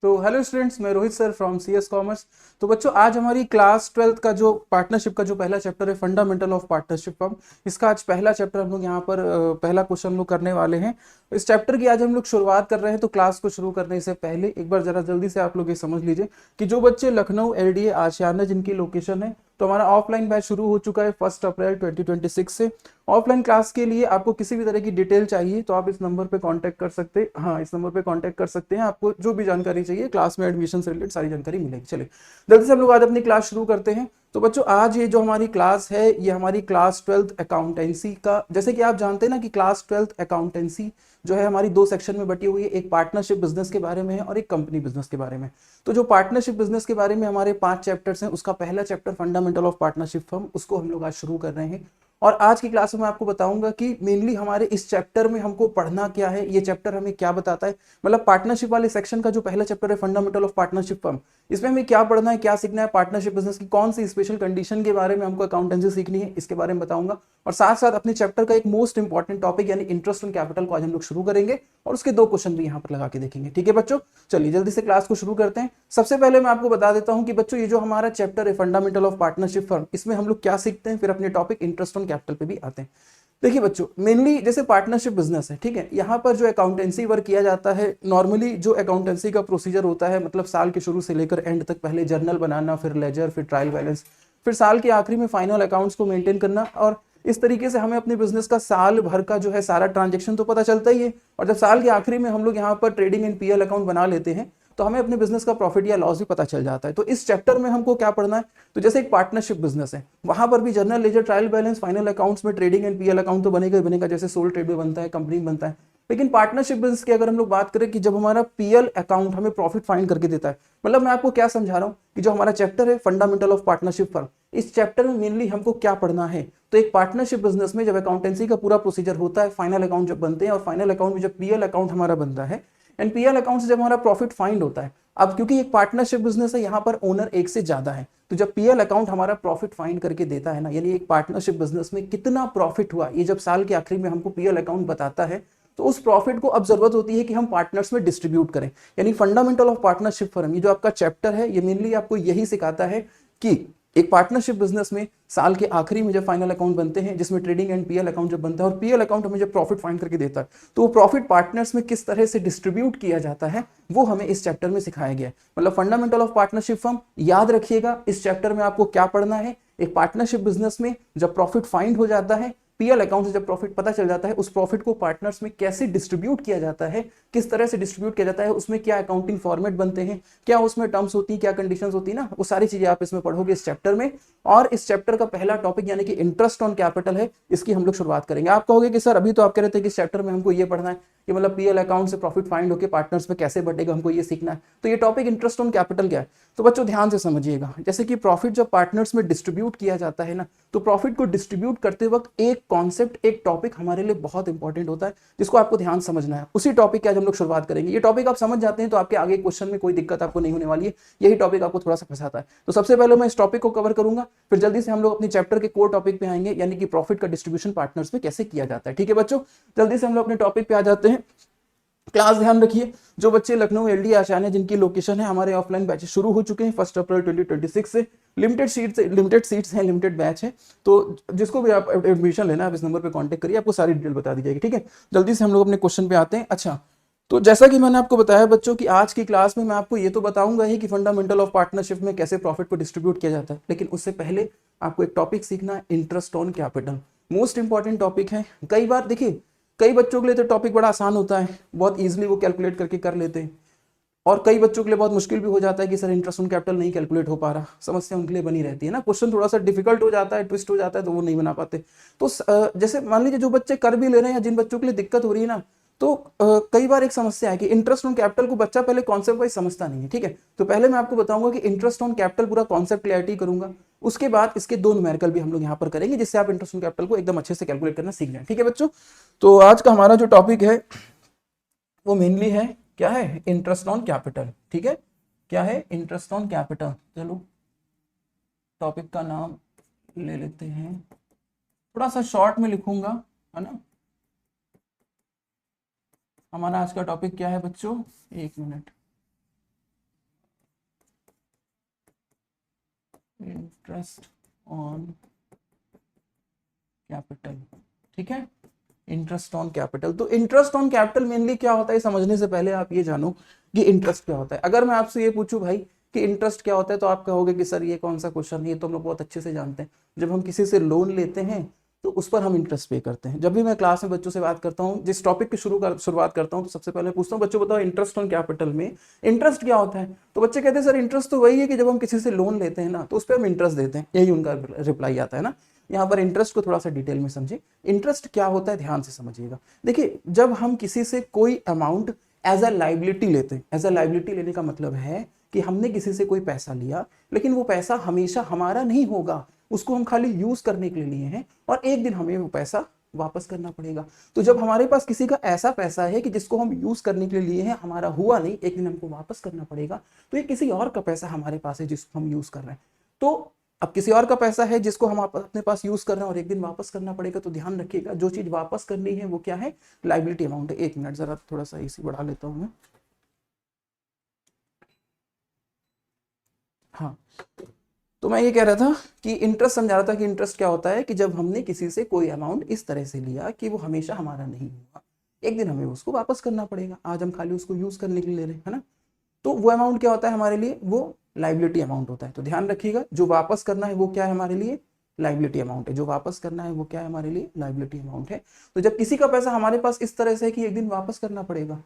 तो hello students, मैं Rohit sir from CS commerce. तो बच्चों, आज हमारी क्लास 12th का जो पार्टनरशिप का जो पहला चैप्टर है, फंडामेंटल ऑफ पार्टनरशिप फर्म, इसका आज पहला चैप्टर हम लोग यहाँ पर पहला क्वेश्चन हम लोग करने वाले हैं। इस चैप्टर की आज हम लोग शुरुआत कर रहे हैं। तो क्लास को शुरू करने से पहले एक बार जरा जल्दी से आप लोग ये समझ लीजिए कि जो बच्चे लखनऊ, एलडीए, आशियाना जिनकी लोकेशन है, तो हमारा ऑफलाइन बैच शुरू हो चुका है 1 अप्रैल 2026 से। ऑफलाइन क्लास के लिए आपको किसी भी तरह की डिटेल चाहिए तो आप इस नंबर पे कांटेक्ट कर सकते हैं। हाँ, इस नंबर पे कांटेक्ट कर सकते हैं। आपको जो भी जानकारी चाहिए क्लास में एडमिशन से रिलेटेड सारी जानकारी मिलेगी। चलिए जल्दी से हम लोग आज अपनी क्लास शुरू करते हैं। तो बच्चों, आज ये जो हमारी क्लास है, ये हमारी क्लास 12th अकाउंटेंसी का, जैसे कि आप जानते हैं ना कि क्लास 12th अकाउंटेंसी जो है हमारी दो सेक्शन में बटी हुई है। एक पार्टनरशिप बिजनेस के बारे में है और एक कंपनी बिजनेस के बारे में। तो जो पार्टनरशिप बिजनेस के बारे में हमारे 5 चैप्टर्स हैं, उसका पहला chapter fundamental of partnership firm, उसको हम लोग आज शुरू कर रहे हैं। और आज की क्लास में मैं आपको बताऊंगा कि मेनली हमारे इस चैप्टर में हमको पढ़ना क्या है, ये चैप्टर हमें क्या बताता है। मतलब पार्टनरशिप वाले सेक्शन का जो पहला चैप्टर है फंडामेंटल ऑफ पार्टनरशिप फर्म, इसमें हमें क्या पढ़ना है, क्या सीखना है, पार्टनरशिप बिजनेस की कौन सी स्पेशल कंडीशन के बारे में हमको अकाउंटेंसी सीखनी है, इसके बारे में बताऊंगा। और साथ साथ अपने चैप्टर का एक मोस्ट इंपॉर्टेंट टॉपिक यानी इंटरेस्ट ऑन कैपिटल को आज हम लोग शुरू करेंगे और उसके 2 क्वेश्चन भी यहाँ पर लगा के देखेंगे। ठीक है बच्चों, चलिए जल्दी से क्लास को शुरू करते हैं। सबसे पहले मैं आपको बता देता हूं कि बच्चों, ये जो हमारा चैप्टर है फंडामेंटल ऑफ पार्टनरशिप फर्म, इसमें हम लोग क्या सीखते हैं, फिर अपने टॉपिक इंटरेस्ट ऑन कैपिटल पे भी आते हैं। देखिए बच्चों, मेनली जैसे पार्टनरशिप बिजनेस है, ठीक है, यहाँ पर जो अकाउंटेंसी वर्क किया जाता है, नॉर्मली जो अकाउंटेंसी का प्रोसीजर होता है, मतलब साल के शुरू से लेकर एंड तक पहले जर्नल बनाना, फिर लेजर, फिर ट्रायल बैलेंस, फिर साल के आखिरी में फाइनल अकाउंट्स को मेंटेन करना। और इस तरीके से हमें अपने बिजनेस का साल भर का जो है सारा ट्रांजेक्शन तो पता चलता ही है। और जब साल के आखिरी में हम लोग यहाँ पर ट्रेडिंग एंड पीएल अकाउंट बना लेते हैं तो हमें अपने बिजनेस का प्रॉफिट या लॉस भी पता चल जाता है। तो इस चैप्टर में हमको क्या पढ़ना है, तो जैसे एक पार्टनरशिप बिजनेस है, वहां पर भी journal, ledger, trial balance, final accounts में ट्रेडिंग एंड पीएल अकाउंट तो बनेगा ही बनेगा, जैसे सोल ट्रेड में बनता है, कंपनी में बनता है। लेकिन पार्टनरशिप बिजनेस की अगर हम लोग बात करें कि जब हमारा पीएल अकाउंट हमें प्रॉफिट फाइंड करके देता है, मतलब मैं आपको क्या समझा रहा हूं कि जो हमारा चैप्टर है फंडामेंटल ऑफ पार्टनरशिप फर्म, इस चैप्टर में मेनली हमको क्या पढ़ना है। तो एक पार्टनरशिप बिजनेस में जब अकाउंटेंसी का पूरा प्रोसीजर होता है, फाइनल अकाउंट जब बनते हैं और फाइनल अकाउंट में जब पीएल अकाउंट हमारा बनता है, एनपीएल अकाउंट से जब हमारा प्रॉफिट फाइंड होता है, अब क्योंकि एक पार्टनरशिप बिजनेस है, यहाँ पर ओनर एक से ज्यादा है, तो जब पीएल अकाउंट हमारा प्रॉफिट फाइंड करके देता है ना, यानी एक पार्टनरशिप बिजनेस में कितना प्रॉफिट हुआ, ये जब साल के आखिरी में हमको पीएल अकाउंट बताता है, तो उस प्रॉफिट को अब जरूरत होती है कि हम पार्टनर्स में डिस्ट्रीब्यूट करें। यानी फंडामेंटल ऑफ पार्टनरशिप फर्म, ये जो आपका चैप्टर है, ये मेनली आपको यही सिखाता है कि एक पार्टनरशिप बिजनेस में साल के आखिरी में जब फाइनल अकाउंट बनते हैं, जिसमें ट्रेडिंग एंड पीएल अकाउंट जब बनता है और पीएल अकाउंट हमें जब प्रॉफिट फाइंड करके देता है, तो वो प्रॉफिट पार्टनर्स में किस तरह से डिस्ट्रीब्यूट किया जाता है, वो हमें इस चैप्टर में सिखाया गया है। मतलब फंडामेंटल ऑफ पार्टनरशिप फर्म, याद रखिएगा इस चैप्टर में आपको क्या पढ़ना है। एक पार्टनरशिप बिजनेस में जब प्रॉफिट फाइंड हो जाता है, पीएल अकाउंट से जब प्रॉफिट पता चल जाता है, उस प्रॉफिट को पार्टनर्स में कैसे डिस्ट्रीब्यूट किया जाता है, किस तरह से डिस्ट्रीब्यूट किया जाता है, उसमें क्या अकाउंटिंग फॉर्मेट बनते हैं, क्या उसमें टर्म्स होती है, क्या कंडीशंस होती है ना, वो सारी चीजें आप इसमें पढ़ोगे इस चैप्टर में। और इस चैप्टर का पहला टॉपिक यानी कि इंटरेस्ट ऑन कैपिटल है, इसकी हम लोग शुरुआत करेंगे। आप कहोगे कि सर अभी तो आप कह रहे थे कि इस चैप्टर में हमको ये पढ़ना है कि मतलब पीएल अकाउंट से प्रॉफिट फाइंड होकर पार्टनर्स में कैसे बटेगा, हमको ये सीखना है। तो ये टॉपिक इंटरेस्ट ऑन कैपिटल क्या है, तो बच्चों ध्यान से समझिएगा। जैसे कि प्रॉफिट जब पार्टनर्स में डिस्ट्रीब्यूट किया जाता है ना, तो प्रॉफिट को डिस्ट्रीब्यूट करते वक्त एक कॉन्सेप्ट, एक टॉपिक हमारे लिए बहुत इंपॉर्टेंट होता है, जिसको आपको ध्यान समझना है। उसी टॉपिक की आज हम लोग शुरुआत करेंगे। ये टॉपिक आप समझ जाते हैं तो आपके आगे क्वेश्चन में कोई दिक्कत आपको नहीं होने वाली है। यही टॉपिक आपको थोड़ा सा फंसाता है। तो सबसे पहले मैं इस टॉपिक को कवर करूंगा, फिर जल्दी से हम लोग अपने चैप्टर के कोर टॉपिक पे आएंगे, यानी कि प्रॉफिट का डिस्ट्रीब्यूशन पार्टनर्स में कैसे किया जाता है। ठीक है बच्चों, जल्दी से हम लोग अपने टॉपिक पे आ जाते हैं। क्लास ध्यान रखिए, जो बच्चे लखनऊ, एलडी, आशान है, जिनकी लोकेशन है, हमारे ऑफलाइन बैचेस शुरू हो चुके हैं 1 अप्रैल 2026 से। लिमिटेड सीट्स हैं, लिमिटेड बैच है। तो जिसको भी आप एडमिशन लेना है, आप इस नंबर पे कांटेक्ट करिए, आपको सारी डिटेल बता दी जाएगी। ठीक है, जल्दी से हम लोग अपने क्वेश्चन पे आते हैं। अच्छा, तो जैसा कि मैंने आपको बताया बच्चों कि आज की क्लास में मैं आपको ये तो बताऊंगा ही कि फंडामेंटल ऑफ पार्टनरशिप में कैसे प्रॉफिट को डिस्ट्रीब्यूट किया जाता है, लेकिन उससे पहले आपको एक टॉपिक सीखना है, interest on capital. Most important topic है। कई बार देखिए, कई बच्चों के लिए तो टॉपिक बड़ा आसान होता है, बहुत इजीली वो कैलकुलेट करके कर लेते हैं, और कई बच्चों के लिए बहुत मुश्किल भी हो जाता है कि सर इंटरेस्ट ऑन कैपिटल नहीं कैलकुलेट हो पा रहा। समस्या उनके लिए बनी रहती है ना, क्वेश्चन थोड़ा सा डिफिकल्ट हो जाता है, ट्विस्ट हो जाता है, तो वो नहीं बना पाते। तो जैसे मान लीजिए जो बच्चे कर भी ले रहे हैं या जिन बच्चों के लिए दिक्कत हो रही है ना, तो कई बार एक समस्या है कि इंटरेस्ट ऑन कैपिटल को बच्चा पहले कॉन्सेप्ट वाइज समझता नहीं है। ठीक है, तो पहले मैं आपको बताऊंगा कि इंटरेस्ट ऑन कैपिटल पूरा कॉन्सेप्ट क्लैरिटी करूंगा, उसके बाद इसके 2 न्यूमेरिकल भी हम लोग यहाँ पर करेंगे, जिससे आप इंटरेस्ट ऑन कैपिटल को एकदम अच्छे से कैलकुलेट करना सीख जाए। ठीक है बच्चों, तो आज का हमारा जो टॉपिक है वो मेनली है, क्या है, इंटरेस्ट ऑन कैपिटल। ठीक है, क्या है, इंटरेस्ट ऑन कैपिटल। चलो टॉपिक का नाम ले लेते हैं, थोड़ा सा शॉर्ट में लिखूंगा, है ना। हमारा आज का टॉपिक क्या है बच्चों, एक मिनट, इंटरेस्ट ऑन कैपिटल, ठीक है, इंटरेस्ट ऑन कैपिटल। तो इंटरेस्ट ऑन कैपिटल मेनली क्या होता है समझने से पहले आप ये जानो कि इंटरेस्ट क्या होता है। अगर मैं आपसे ये पूछूं भाई कि इंटरेस्ट क्या होता है तो आप कहोगे कि सर ये कौन सा क्वेश्चन है, ये तो हम लोग बहुत अच्छे से जानते हैं। जब हम किसी से लोन लेते हैं तो उस पर हम इंटरेस्ट पे करते हैं। जब भी मैं क्लास में बच्चों से बात करता हूँ, जिस टॉपिक की शुरुआत करता हूँ, तो सबसे पहले पूछता हूँ बच्चों बताओ इंटरेस्ट ऑन कैपिटल में इंटरेस्ट क्या होता है। तो बच्चे कहते हैं सर इंटरेस्ट तो वही है कि जब हम किसी से लोन लेते हैं ना तो उस पर हम इंटरेस्ट देते हैं, यही उनका रिप्लाई आता है ना। यहाँ पर इंटरेस्ट को थोड़ा सा डिटेल में समझे, इंटरेस्ट क्या होता है ध्यान से समझिएगा। देखिए जब हम किसी से कोई अमाउंट एज अ लाइबिलिटी लेते हैं, एज अ लाइबिलिटी लेने का मतलब है कि हमने किसी से कोई पैसा लिया, लेकिन वो पैसा हमेशा हमारा नहीं होगा, उसको हम खाली यूज करने के लिए लिए हैं और एक दिन हमें वो पैसा वापस करना पड़ेगा। तो जब हमारे पास किसी का ऐसा पैसा है कि जिसको हम यूज करने के लिए लिए हैं, हमारा हुआ नहीं, एक दिन हमको वापस करना पड़ेगा, तो ये किसी और का पैसा हमारे पास है जिसको हम यूज कर रहे हैं। तो अब किसी और का पैसा है जिसको हम अपने पास यूज कर रहे हैं और एक दिन वापस करना पड़ेगा, तो ध्यान रखिएगा जो चीज वापस करनी है वो क्या है, लाइबिलिटी अमाउंट है। एक मिनट जरा थोड़ा सा इसी बढ़ा लेता हूं मैं। हाँ, तो मैं ये कह रहा था कि इंटरेस्ट समझा रहा था कि इंटरेस्ट क्या होता है कि जब हमने किसी से कोई अमाउंट इस तरह से लिया कि वो हमेशा हमारा नहीं हुआ, एक दिन हमें उसको वापस करना पड़ेगा, आज हम खाली उसको यूज करने के लिए ले रहे हैं, है ना। तो वो अमाउंट क्या होता है हमारे लिए, वो लाइबिलिटी अमाउंट होता है। तो ध्यान रखिएगा जो वापस करना है वो क्या है हमारे लिए, लाइबिलिटी अमाउंट है। जो वापस करना है वो क्या है हमारे लिए, लाइबिलिटी अमाउंट है। तो जब किसी का पैसा हमारे पास इस तरह से है कि एक दिन वापस करना पड़ेगा,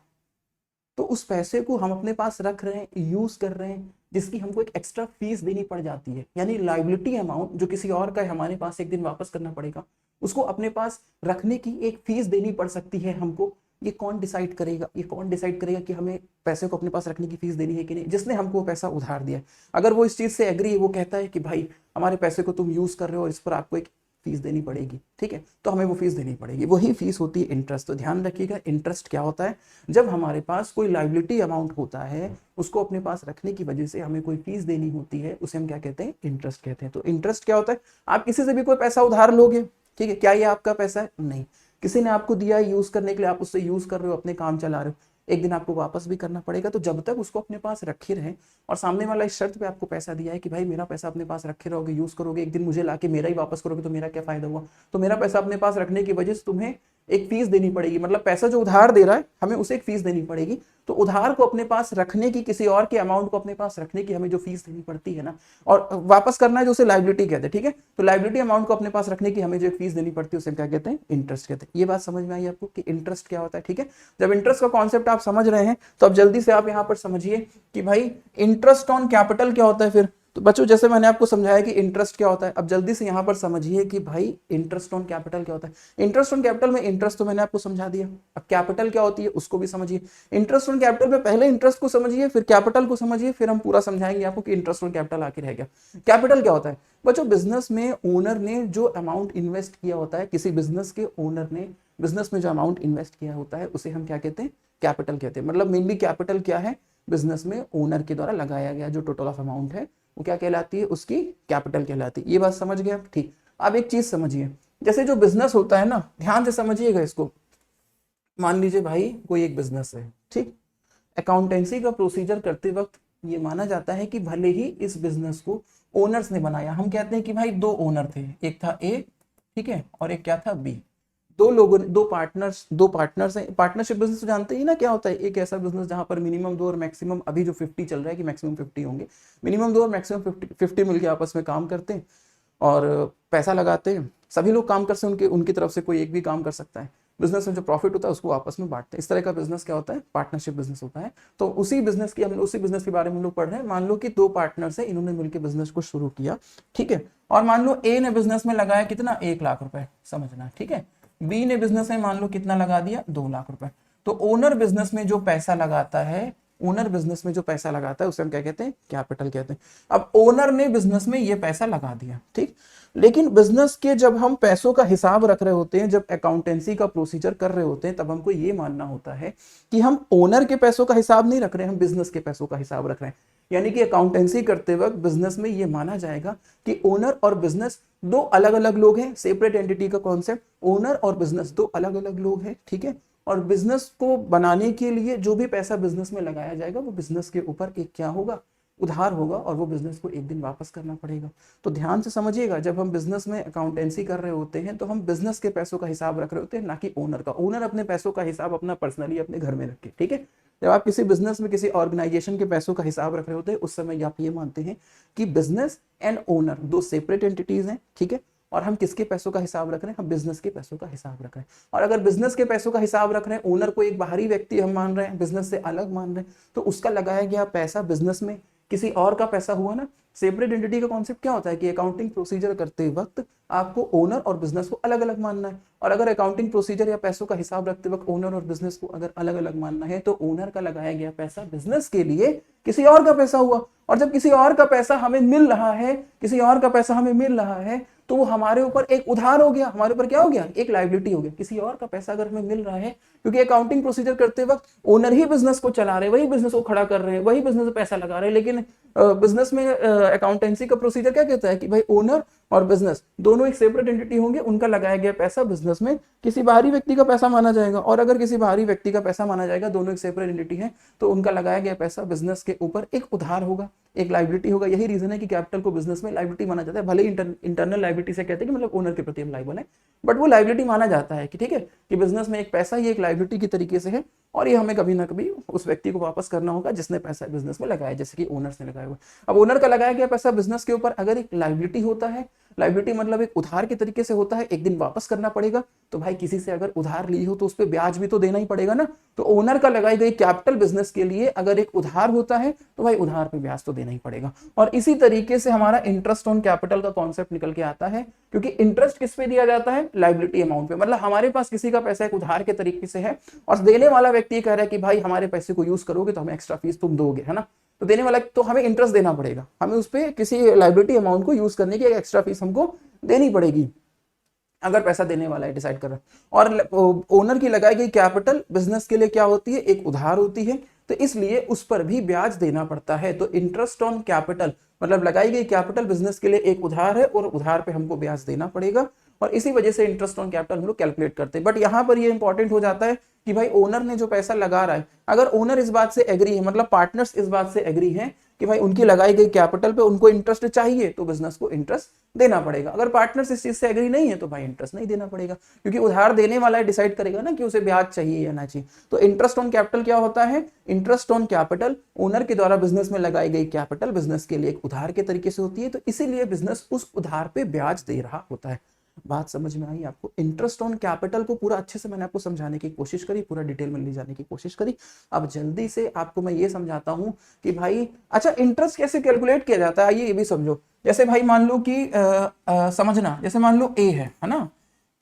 तो उस पैसे को हम अपने पास रख रहे हैं, यूज कर रहे हैं, जिसकी हमको एक एक्स्ट्रा फीस देनी पड़ जाती है। यानी लाइबिलिटी अमाउंट जो किसी और का है, हमारे पास एक दिन वापस करना पड़ेगा, उसको अपने पास रखने की एक फीस देनी पड़ सकती है हमको। ये कौन डिसाइड करेगा, ये कौन डिसाइड करेगा कि हमें पैसे को अपने पास रखने की फीस देनी है कि नहीं, जिसने हमको पैसा उधार दिया है। अगर वो इस चीज से एग्री है, वो कहता है कि भाई हमारे पैसे को तुम यूज कर रहे हो और इस पर आपको एक फीस देनी पड़ेगी, ठीक है, तो हमें वो फीस देनी पड़ेगी, वही फीस होती है इंटरेस्ट। तो ध्यान रखिएगा इंटरेस्ट क्या होता है, जब हमारे पास कोई लाइबिलिटी अमाउंट होता है, उसको अपने पास रखने की वजह से हमें कोई फीस देनी होती है, उसे हम क्या कहते हैं, इंटरेस्ट कहते हैं। तो इंटरेस्ट क्या होता है, आप किसी से भी कोई पैसा उधार लोगे, ठीक है, क्या ये आपका पैसा है, नहीं, किसी ने आपको दिया यूज करने के लिए, आप उससे यूज कर रहे हो, अपने काम चला रहे हो, एक दिन आपको वापस भी करना पड़ेगा। तो जब तक उसको अपने पास रखे रहें, और सामने वाला इस शर्त पे आपको पैसा दिया है कि भाई मेरा पैसा अपने पास रखे रहोगे, यूज करोगे, एक दिन मुझे लाके मेरा ही वापस करोगे, तो मेरा क्या फायदा हुआ। तो मेरा पैसा अपने पास रखने की वजह से तुम्हें एक फीस देनी पड़ेगी, मतलब पैसा जो उधार दे रहा है हमें उसे एक फीस देनी पड़ेगी। तो उधार को अपने पास रखने की, किसी और के अमाउंट को अपने पास रखने की हमें जो फीस देनी पड़ती है ना, और वापस करना है जो उसे लाइबिलिटी कहते हैं, ठीक है। तो लाइबिलिटी अमाउंट को अपने पास रखने की हमें जो एक फीस देनी पड़ती है उसे क्या कहते हैं, इंटरेस्ट कहते हैं। ये बात समझ में आई आपको कि इंटरेस्ट क्या होता है, ठीक है। जब इंटरेस्ट का कॉन्सेप्ट आप समझ रहे हैं तो अब जल्दी से आप यहां पर समझिए कि भाई इंटरेस्ट ऑन कैपिटल क्या होता है। फिर तो बच्चों जैसे मैंने आपको समझाया कि इंटरेस्ट क्या होता है, अब जल्दी से यहां पर समझिए कि भाई इंटरेस्ट ऑन कैपिटल क्या होता है। इंटरेस्ट ऑन कैपिटल में इंटरेस्ट तो मैंने आपको समझा दिया, अब कैपिटल क्या होती है उसको भी समझिए। इंटरेस्ट ऑन कैपिटल में पहले इंटरेस्ट को समझिए, फिर कैपिटल को समझिए, फिर हम पूरा समझाएंगे आपको कि इंटरेस्ट ऑन कैपिटल आखिर है क्या। कैपिटल क्या होता है बच्चों, बिजनेस में ओनर ने जो अमाउंट इन्वेस्ट किया होता है, किसी बिजनेस के ओनर ने बिजनेस में जो अमाउंट इन्वेस्ट किया होता है उसे हम क्या कहते हैं, कैपिटल कहते हैं। मतलब मेनली कैपिटल क्या है, बिजनेस में ओनर के द्वारा लगाया गया जो टोटल ऑफ अमाउंट है वो क्या कहलाती है, उसकी कैपिटल कहलाती है। ये बात समझ गए आप, ठीक। अब एक चीज समझिए, जैसे जो बिजनेस होता है ना, ध्यान से समझिएगा इसको। मान लीजिए भाई कोई एक बिजनेस है, ठीक, अकाउंटेंसी का प्रोसीजर करते वक्त ये माना जाता है कि भले ही इस बिजनेस को ओनर्स ने बनाया, हम कहते हैं कि भाई दो ओनर थे, एक था ए, ठीक है, और एक क्या था बी। दो लोगों ने, दो पार्टनर्स हैं। पार्टनरशिप बिजनेस तो जानते ही ना क्या होता है, एक ऐसा बिजनेस जहां पर मिनिमम दो और मैक्सिमम, अभी जो 50 चल रहा है कि मैक्सिमम 50 होंगे, मिनिमम दो और मैक्सिमम 50 मिलकर आपस में काम करते हैं और पैसा लगाते हैं। सभी लोग काम कर सकते हैं, उनके उनकी तरफ से कोई एक भी काम कर सकता है। बिजनेस में जो प्रॉफिट होता है उसको आपस में बांटते हैं। इस तरह का बिजनेस क्या होता है, पार्टनरशिप बिजनेस होता है। तो उसी बिजनेस के बारे में हम लोग पढ़ रहे हैं। मान लो कि दो पार्टनर्स है, इन्होंने मिलकर बिजनेस को शुरू किया, ठीक है। और मान लो ए ने बिजनेस में लगाया कितना, 1 लाख रुपए, समझना, ठीक है। बी ने बिजनेस में मान लो कितना लगा दिया, 2 लाख रुपए। तो ओनर बिजनेस में जो पैसा लगाता है, ओनर बिजनेस में जो पैसा लगाता है उसे हम क्या कहते हैं, कैपिटल कहते हैं। अब ओनर ने बिजनेस में ये पैसा लगा दिया, ठीक। लेकिन बिजनेस के जब हम पैसों का हिसाब रख रहे होते हैं, जब अकाउंटेंसी का प्रोसीजर कर रहे होते हैं, तब हमको ये मानना होता है कि हम ओनर के पैसों का हिसाब नहीं रख रहे हैं, हम बिजनेस के पैसों का हिसाब रख रहे हैं। यानी कि अकाउंटेंसी करते वक्त बिजनेस में ये माना जाएगा कि ओनर और बिजनेस दो अलग अलग लोग हैं, सेपरेट एंटिटी का कॉन्सेप्ट, ओनर और बिजनेस दो अलग अलग लोग हैं, ठीक है। और बिजनेस को बनाने के लिए जो भी पैसा बिजनेस में लगाया जाएगा वो बिजनेस के ऊपर एक क्या होगा, उधार होगा और वो बिजनेस को एक दिन वापस करना पड़ेगा। तो ध्यान से समझिएगा, जब हम बिजनेस में अकाउंटेंसी कर रहे होते हैं तो हम बिजनेस के पैसों का हिसाब रख रहे होते हैं, ना कि ओनर का। ओनर अपने पैसों का हिसाब अपना पर्सनली अपने घर में रखे, ठीक है। जब आप किसी बिजनेस में किसी ऑर्गेनाइजेशन के पैसों का हिसाब रख रहे होते हैं, उस समय आप ये मानते हैं कि बिजनेस एंड ओनर दो सेपरेट एंटिटीज हैं, ठीक है। और हम किसके पैसों का हिसाब रख रहे हैं? हम बिजनेस के पैसों का हिसाब रख रहे हैं। और अगर बिजनेस के पैसों का हिसाब रख रहे हैं, ओनर को एक बाहरी व्यक्ति हम मान रहे हैं, बिजनेस से अलग मान रहे हैं, तो उसका लगाया गया पैसा बिजनेस में किसी और का पैसा हुआ ना। सेपरेट एंटिटी का कॉन्सेप्ट क्या होता है कि अकाउंटिंग प्रोसीजर करते वक्त आपको ओनर और बिजनेस को अलग अलग मानना है। और अगर अकाउंटिंग प्रोसीजर या पैसों का हिसाब रखते वक्त ओनर और बिजनेस को अगर अलग अलग मानना है, तो ओनर का लगाया गया पैसा बिजनेस के लिए किसी और का पैसा हुआ। और जब किसी और का पैसा हमें मिल रहा है, किसी और का पैसा हमें मिल रहा है, तो वो हमारे ऊपर एक उधार हो गया, हमारे ऊपर क्या हो गया? एक लायबिलिटी हो गया। किसी और का पैसा अगर हमें मिल रहा है, क्योंकि अकाउंटिंग प्रोसीजर करते वक्त ओनर ही बिजनेस को चला रहे, वही बिजनेस को खड़ा कर रहे हैं, वही बिजनेस में पैसा लगा रहे हैं। लेकिन बिजनेस में अकाउंटेंसी का प्रोसीजर क्या कहता है कि भाई ओनर और बिजनेस दोनों एक सेपरेट एंटिटी होंगे, उनका लगाया गया पैसा बिजनेस में किसी बाहरी व्यक्ति का पैसा माना जाएगा। और अगर किसी बाहरी व्यक्ति का पैसा माना जाएगा, दोनों एक सेपरेट एंटिटी है, तो उनका लगाया गया पैसा बिजनेस के ऊपर एक उधार होगा, एक लायबिलिटी होगा। यही रीजन है कि कैपिटल को बिजनेस में लायबिलिटी माना जाता है। भले ही इंटरनल लायबिलिटी से कहते हैं कि मतलब ओनर के प्रति हम लायबल है, बट वो लायबिलिटी माना जाता है कि ठीक है कि बिजनेस में एक पैसा ही एक लायबिलिटी की तरीके से है, और ये हमें कभी ना कभी उस व्यक्ति को वापस करना होगा जिसने पैसा बिजनेस में लगाया, जैसे कि ओनर्स ने लगाया हुआ। अब ओनर का लगाया गया पैसा बिजनेस के ऊपर अगर एक लायबिलिटी होता है, लायबिलिटी मतलब एक उधार के तरीके से होता है, एक दिन वापस करना पड़ेगा, तो भाई किसी से अगर उधार ली हो तो उस पर ब्याज भी तो देना ही पड़ेगा ना। तो ओनर का लगाई गई कैपिटल बिजनेस के लिए अगर एक उधार होता है, तो भाई उधार पे ब्याज तो देना ही पड़ेगा। और इसी तरीके से हमारा इंटरेस्ट ऑन कैपिटल का कॉन्सेप्ट निकल के आता है, क्योंकि इंटरेस्ट किस पे दिया जाता है? लायबिलिटी अमाउंट पे। मतलब हमारे पास किसी का पैसा एक उधार के तरीके से है, और देने वाला व्यक्ति कह रहा है कि भाई हमारे पैसे को यूज करोगे तो हमें एक्स्ट्रा फीस तुम दोगे, है ना। तो देने वाला तो हमें इंटरेस्ट देना पड़ेगा, हमें उस पर किसी लायबिलिटी अमाउंट को यूज करने की एक एक्स्ट्रा फीस हमको देनी पड़ेगी, अगर पैसा देने वाला है डिसाइड कर रहा है। और ओनर की लगाई गई कैपिटल बिजनेस के लिए क्या होती है? एक उधार होती है, तो इसलिए उस पर भी ब्याज देना पड़ता है। तो इंटरेस्ट ऑन कैपिटल मतलब लगाई गई कैपिटल बिजनेस के लिए एक उधार है, और उधार पे हमको ब्याज देना पड़ेगा, और इसी वजह से इंटरेस्ट ऑन कैपिटल हम लोग कैलकुलेट करते हैं। बट यहां पर ये इंपॉर्टेंट हो जाता है कि भाई ओनर ने जो पैसा लगा रहा है, अगर ओनर इस बात से एग्री है, मतलब पार्टनर्स इस बात से एग्री है कि भाई उनकी लगाई गई कैपिटल पे उनको इंटरेस्ट चाहिए, तो बिजनेस को इंटरेस्ट देना पड़ेगा। अगर पार्टनर्स इस चीज से एग्री नहीं है, तो भाई इंटरेस्ट नहीं देना पड़ेगा, क्योंकि उधार देने वाला डिसाइड करेगा ना कि उसे ब्याज चाहिए या ना चाहिए। तो इंटरेस्ट ऑन कैपिटल क्या होता है? इंटरेस्ट ऑन कैपिटल ओनर के द्वारा बिजनेस में लगाई गई कैपिटल बिजनेस के लिए एक उधार के तरीके से होती है, तो इसीलिए बिजनेस उस उधार पे ब्याज दे रहा होता है। बात समझ में आई आपको? इंटरेस्ट ऑन कैपिटल को पूरा अच्छे से मैंने आपको समझाने की कोशिश करी, पूरा डिटेल में ले जाने की कोशिश करी। अब जल्दी से आपको मैं ये समझाता हूं कि भाई अच्छा इंटरेस्ट कैसे कैलकुलेट किया जाता है, ये भी समझो। जैसे भाई मान लो कि समझना, जैसे मान लो ए है ना,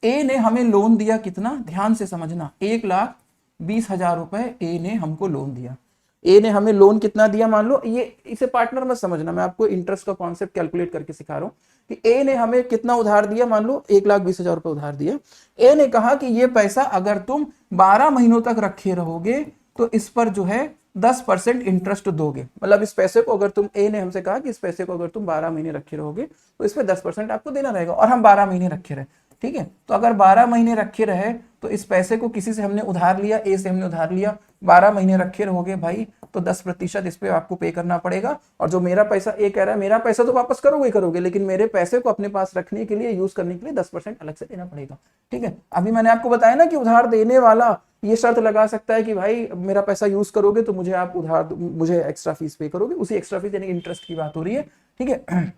ए ने हमें लोन दिया कितना, ध्यान से समझना, 1,20,000 रुपए ए ने हमको लोन दिया। ए ने हमें लोन कितना दिया, मान लो, ये इसे पार्टनर मत समझना, मैं आपको इंटरेस्ट का कॉन्सेप्ट कैलकुलेट करके सिखा रहा हूं कि ए ने हमें कितना उधार दिया, मान लो 1,20,000 रुपए उधार दिया। ए ने कहा कि ये पैसा अगर तुम 12 महीनों तक रखे रहोगे तो इस पर जो है 10% इंटरेस्ट दोगे। मतलब इस पैसे को अगर तुम, ए ने हमसे कहा कि इस पैसे को अगर तुम 12 महीने रखे रहोगे तो इस पर 10% आपको देना रहेगा, और हम 12 महीने रखे रहे, ठीक है। तो अगर 12 महीने रखे रहे तो इस पैसे को किसी से हमने उधार लिया, ए से हमने उधार लिया, 12 महीने रखे रहोगे भाई, तो 10% इस पे आपको पे करना पड़ेगा। और जो मेरा पैसा, ए कह रहा है मेरा पैसा तो वापस करोगे करोगे, लेकिन मेरे पैसे को अपने पास रखने के लिए, यूज करने के लिए 10% अलग से देना पड़ेगा, ठीक है। अभी मैंने आपको बताया ना कि उधार देने वाला ये शर्त लगा सकता है कि भाई मेरा पैसा यूज करोगे तो मुझे आप उधार, मुझे एक्स्ट्रा फीस पे करोगे। उसी एक्स्ट्रा फीस यानी इंटरेस्ट की बात हो रही है, ठीक है।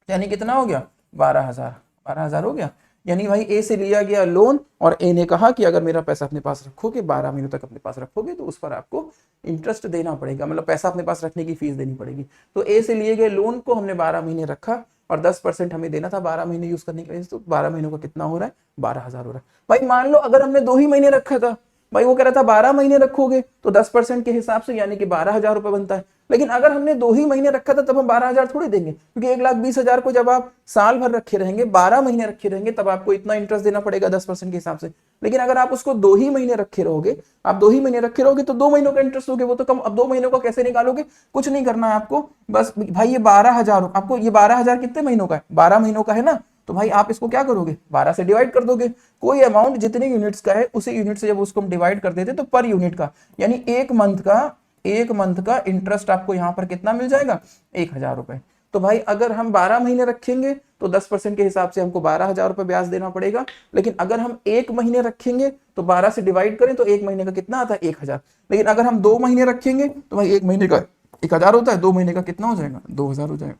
यानी कितना हो गया? 12,000 हो गया। यानी भाई ए से लिया गया लोन, और ए ने कहा कि अगर मेरा पैसा अपने पास रखोगे, 12 महीनों तक अपने पास रखोगे, तो उस पर आपको इंटरेस्ट देना पड़ेगा, मतलब पैसा अपने पास रखने की फीस देनी पड़ेगी। तो ए से लिए गए लोन को हमने 12 महीने रखा, और 10% हमें देना था 12 महीने यूज करने के लिए, तो 12 महीनों का कितना हो रहा है? 12,000 हो रहा है। भाई मान लो अगर हमने 2 ही महीने रखा था, भाई वो कह रहा था 12 महीने रखोगे तो 10% के हिसाब से यानी कि 12,000 रुपए बनता है। लेकिन अगर हमने 2 ही महीने रखा था तब हम 12,000 थोड़ी देंगे, क्योंकि 1,20,000 को जब आप साल भर रखे रहेंगे, 12 महीने रखे रहेंगे, तब आपको इतना इंटरेस्ट देना पड़ेगा 10% के हिसाब से। लेकिन अगर आप उसको 2 ही महीने रखे रहोगे, आप 2 ही महीने रखे रहोगे तो 2 महीनों का इंटरेस्ट दोगे, वो तो कम। अब 2 महीनों का कैसे निकालोगे? कुछ नहीं करना है आपको, बस भाई ये 12,000, आपको ये 12,000 कितने महीनों का है? 12 महीनों का है ना, तो भाई आप इसको क्या करोगे? 12 से डिवाइड कर दोगे। कोई अमाउंट जितने यूनिट्स का है उसी यूनिट से जब उसको हम डिवाइड कर देते तो पर यूनिट का, यानी एक मंथ का एक मंथ का इंटरेस्ट आपको यहाँ पर कितना मिल जाएगा, 1,000 रुपए। तो भाई अगर हम 12 महीने रखेंगे तो 10% के हिसाब से हमको 12,000 रुपए ब्याज देना पड़ेगा, लेकिन अगर हम 1 महीने रखेंगे तो 12 से डिवाइड करें तो 1 महीने का कितना आता है, 1,000। लेकिन अगर हम 2 महीने रखेंगे तो भाई 1 महीने का 1,000 होता है, 2 महीने का कितना हो जाएगा, 2,000 हो जाएगा।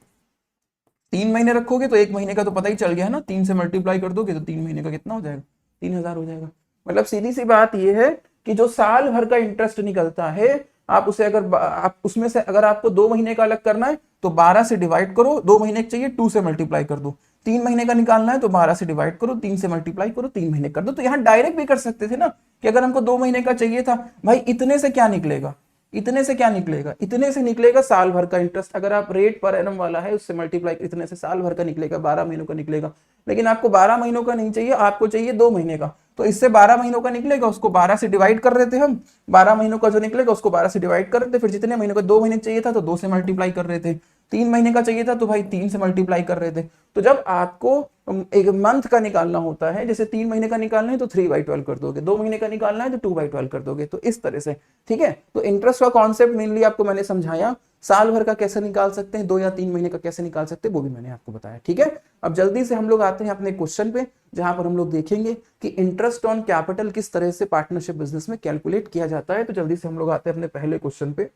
3 महीने रखोगे तो 1 महीने का तो पता ही चल गया है ना, 3 से मल्टीप्लाई कर दोगे तो 3 महीने का कितना हो जाएगा, 3,000 हो जाएगा। मतलब सीधी सी बात यह है कि जो साल भर का इंटरेस्ट निकलता है, आप उसे अगर आप उसमें से अगर आपको 2 महीने का अलग करना है तो 12 से डिवाइड करो, 2 महीने चाहिए 2 से मल्टीप्लाई कर दो। 3 महीने का निकालना है तो 12 से डिवाइड करो, 3 से मल्टीप्लाई करो, 3 महीने कर दो। तो यहाँ डायरेक्ट भी कर सकते थे ना कि अगर हमको 2 महीने का चाहिए था, भाई इतने से क्या निकलेगा, इतने से क्या निकलेगा, इतने से निकलेगा साल भर का इंटरेस्ट। अगर आप रेट पर एनम वाला है उससे मल्टीप्लाई, इतने से साल भर का निकलेगा, 12 महीनों का निकलेगा। लेकिन आपको 12 महीनों का नहीं चाहिए, आपको चाहिए 2 महीने का, तो इससे 12 महीनों का निकलेगा, उसको 12 से डिवाइड कर रहे थे हम, 12 महीनों का जो निकलेगा उसको 12 से डिवाइड कर रहे थे, फिर जितने महीनों का 2 महीने चाहिए था तो 2 से मल्टीप्लाई कर रहे थे, 3 महीने का चाहिए था तो भाई 3 से मल्टीप्लाई कर रहे थे। तो जब आपको एक मंथ का निकालना होता है, जैसे 3 महीने का निकालना है तो 3/12 कर दोगे, 2 महीने का निकालना है तो 2/12 कर दोगे, तो इस तरह से। ठीक है, तो इंटरेस्ट का कॉन्सेप्ट मेनली आपको मैंने समझाया, साल भर का कैसे निकाल सकते हैं, 2 या 3 महीने का कैसे निकाल सकते हैं वो भी मैंने आपको बताया। ठीक है, अब जल्दी से हम लोग आते हैं अपने क्वेश्चन पे, जहां पर हम लोग देखेंगे कि इंटरेस्ट ऑन कैपिटल किस तरह से पार्टनरशिप बिजनेस में कैलकुलेट किया जाता है। तो जल्दी से हम लोग आते हैं अपने पहले क्वेश्चन पे।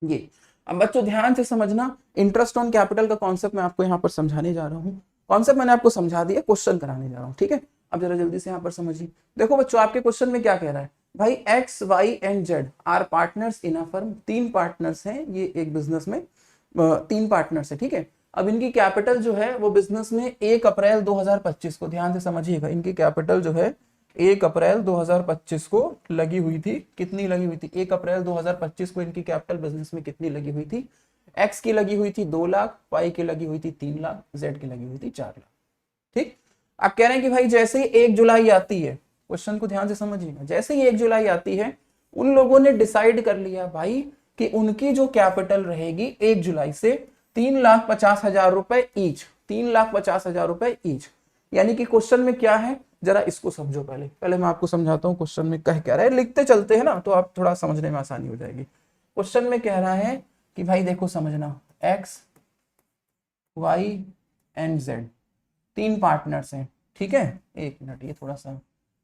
ये अब बच्चों ध्यान से समझना, इंटरेस्ट ऑन कैपिटल का कॉन्सेप्ट मैं आपको यहाँ पर समझाने जा रहा हूँ। कॉन्सेप्ट मैंने आपको समझा दिया, क्वेश्चन कराने जा रहा हूँ। ठीक है, अब जरा जल्दी से यहाँ पर समझिए। देखो बच्चों, आपके क्वेश्चन में क्या कह रहा है, भाई X Y and Z are partners in a firm. 3 partners हैं ये एक बिजनेस में, 3 पार्टनर्स है। ठीक है, अब इनकी कैपिटल जो है वो बिजनेस में 1 अप्रैल 2025 को, ध्यान से समझिएगा, इनकी कैपिटल जो है 1 अप्रैल 2025 को लगी हुई थी। कितनी लगी हुई थी, 1 अप्रैल 2025 को इनकी कैपिटल बिजनेस में कितनी लगी हुई थी, एक्स की लगी हुई थी 2 लाख, वाई की लगी हुई थी 3 लाख, जेड की लगी हुई थी 4 लाख। ठीक, आप कह रहे हैं कि भाई जैसे ही 1 जुलाई आती है, क्वेश्चन को ध्यान से समझिएगा, जैसे ही 1 जुलाई आती है उन लोगों ने डिसाइड कर लिया भाई कि उनकी जो कैपिटल रहेगी 1 जुलाई से 3,50,000 रुपए ईच, 3,50,000 रुपए ईच। यानी कि क्वेश्चन में क्या है, जरा इसको समझो। पहले पहले मैं आपको समझाता हूं क्वेश्चन में कह क्या रहा है, लिखते चलते हैं ना तो आप थोड़ा समझने में आसानी हो जाएगी। क्वेश्चन में कह रहा है कि भाई देखो समझना, X Y and Z 3 partners हैं। ठीक है, एक मिनट, ये थोड़ा सा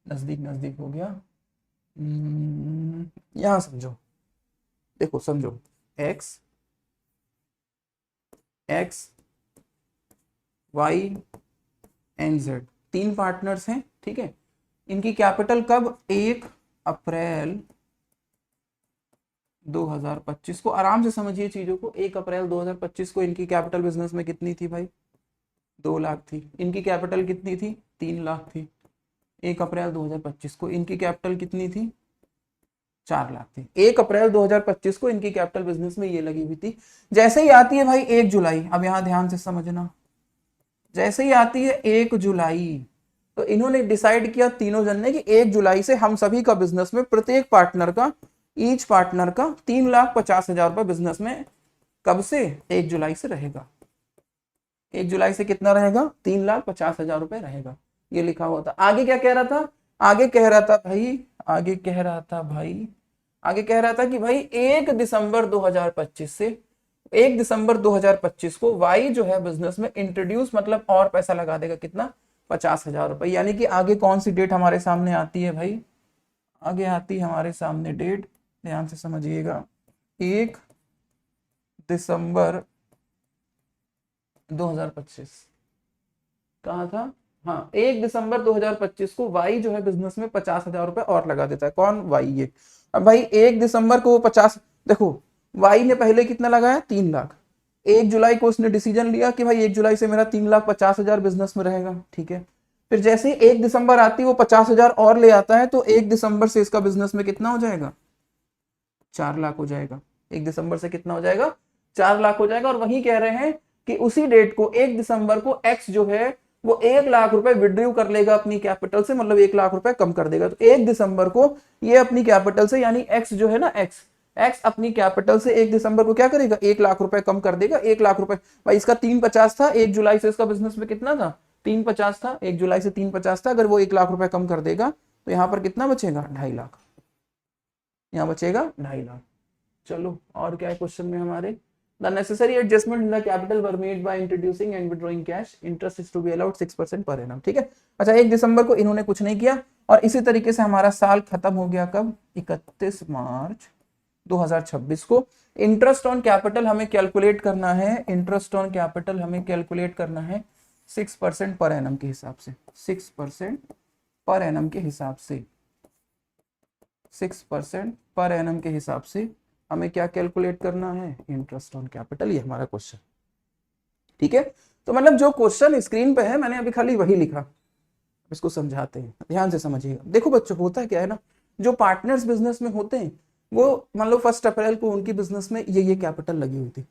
नजदीक नजदीक हो गया, यहां समझो, देखो समझो, X X Y and Z 3 partners हैं। ठीक है, इनकी कैपिटल कब, 1 अप्रैल 2025 को, आराम से समझिए चीजों को, 1 अप्रैल 2025 को इनकी कैपिटल बिजनेस में कितनी थी भाई, 2 लाख थी। इनकी कैपिटल कितनी थी, 3 लाख थी। 1 अप्रैल 2025 को इनकी कैपिटल कितनी थी, 4 लाख थी। 1 अप्रैल 2025 को इनकी कैपिटल बिजनेस में ये लगी हुई थी। जैसे ही आती है भाई 1 जुलाई, अब यहां ध्यान से समझना, जैसे ही आती है 1 जुलाई तो इन्होंने डिसाइड किया तीनों जन ने कि 1 जुलाई से हम सभी का बिजनेस में प्रत्येक पार्टनर का, ईच पार्टनर का 3,50,000 रुपए बिजनेस में कब से, 1 जुलाई से रहेगा। 1 जुलाई से कितना रहेगा, 3,50,000 रुपए रहेगा। ये लिखा हुआ था। आगे क्या कह रहा था, आगे कह रहा था भाई, आगे कह रहा था भाई, आगे कह रहा था कि भाई 1 दिसंबर 2025 से, 1 दिसंबर 2025 को वाई जो है बिजनेस में इंट्रोड्यूस, मतलब और पैसा लगा देगा, कितना, 50,000 रुपए। यानी कि आगे कौन सी डेट हमारे सामने आती है भाई, आगे आती है हमारे सामने डेट, ध्यान से समझिएगा, 1 दिसंबर 2025 कहा था, हाँ 1 दिसंबर 2025 को वाई जो है बिजनेस में 50,000 रुपए और लगा देता है। कौन, वाई। ये अब भाई 1 दिसंबर को वो 50, देखो वाई ने पहले कितना लगाया, 3 लाख। 1 जुलाई को उसने डिसीजन लिया कि भाई 1 जुलाई से मेरा 3,50,000 बिजनेस में रहेगा। ठीक है, फिर जैसे ही 1 दिसंबर आती है वो 50,000 और ले आता है, तो 1 दिसंबर से इसका बिजनेस में कितना हो जाएगा, 4 लाख हो जाएगा। 1 दिसंबर से कितना हो जाएगा, 4 लाख हो जाएगा। और वही कह रहे हैं कि उसी डेट को 1 दिसंबर को एक्स जो है वो 1 लाख रुपए विड्रॉ कर लेगा अपनी कैपिटल से, मतलब 1 लाख रुपए कम कर देगा। तो 1 दिसंबर को ये अपनी कैपिटल से, यानी एक्स जो है ना, एक्स एक्स अपनी कैपिटल से 1 दिसंबर को क्या करेगा, 1 लाख रुपए कम कर देगा। 1 लाख रुपए, भाई इसका 350 था, 1 जुलाई से इसका बिजनेस में कितना था, 350 था, 1 जुलाई से 350 था। अगर वो 1 लाख रुपए कम कर देगा तो यहां पर कितना बचेगा, 2.5 लाख, यहां बचेगा 2.5 लाख। चलो और क्या है क्वेश्चन में हमारे, the necessary adjustment in the capital were made by introducing and withdrawing cash, interest is to be allowed 6% पर एनम। ठीक है, अच्छा 1 दिसंबर को इन्होंने कुछ नहीं किया और इसी तरीके से हमारा साल खत्म हो गया कब, 31 मार्च 2026 को। इंटरेस्ट ऑन कैपिटल हमें कैलकुलेट करना है, इंटरेस्ट ऑन कैपिटल हमें कैलकुलेट करना है 6% पर एनम के हिसाब से, 6% पर एनम के हिसाब से, 6% पर एनम के हिसाब से हमें क्या कैलकुलेट करना है, इंटरेस्ट ऑन कैपिटल। ये हमारा क्वेश्चन, ठीक है। तो मतलब जो क्वेश्चन स्क्रीन पे है मैंने अभी खाली वही लिखा, इसको समझाते हैं, ध्यान से समझिएगा। देखो बच्चों होता क्या है ना, जो पार्टनर्स बिजनेस में होते हैं वो मान लो 1 अप्रैल को उनकी बिजनेस में ये कैपिटल लगी हुई थी,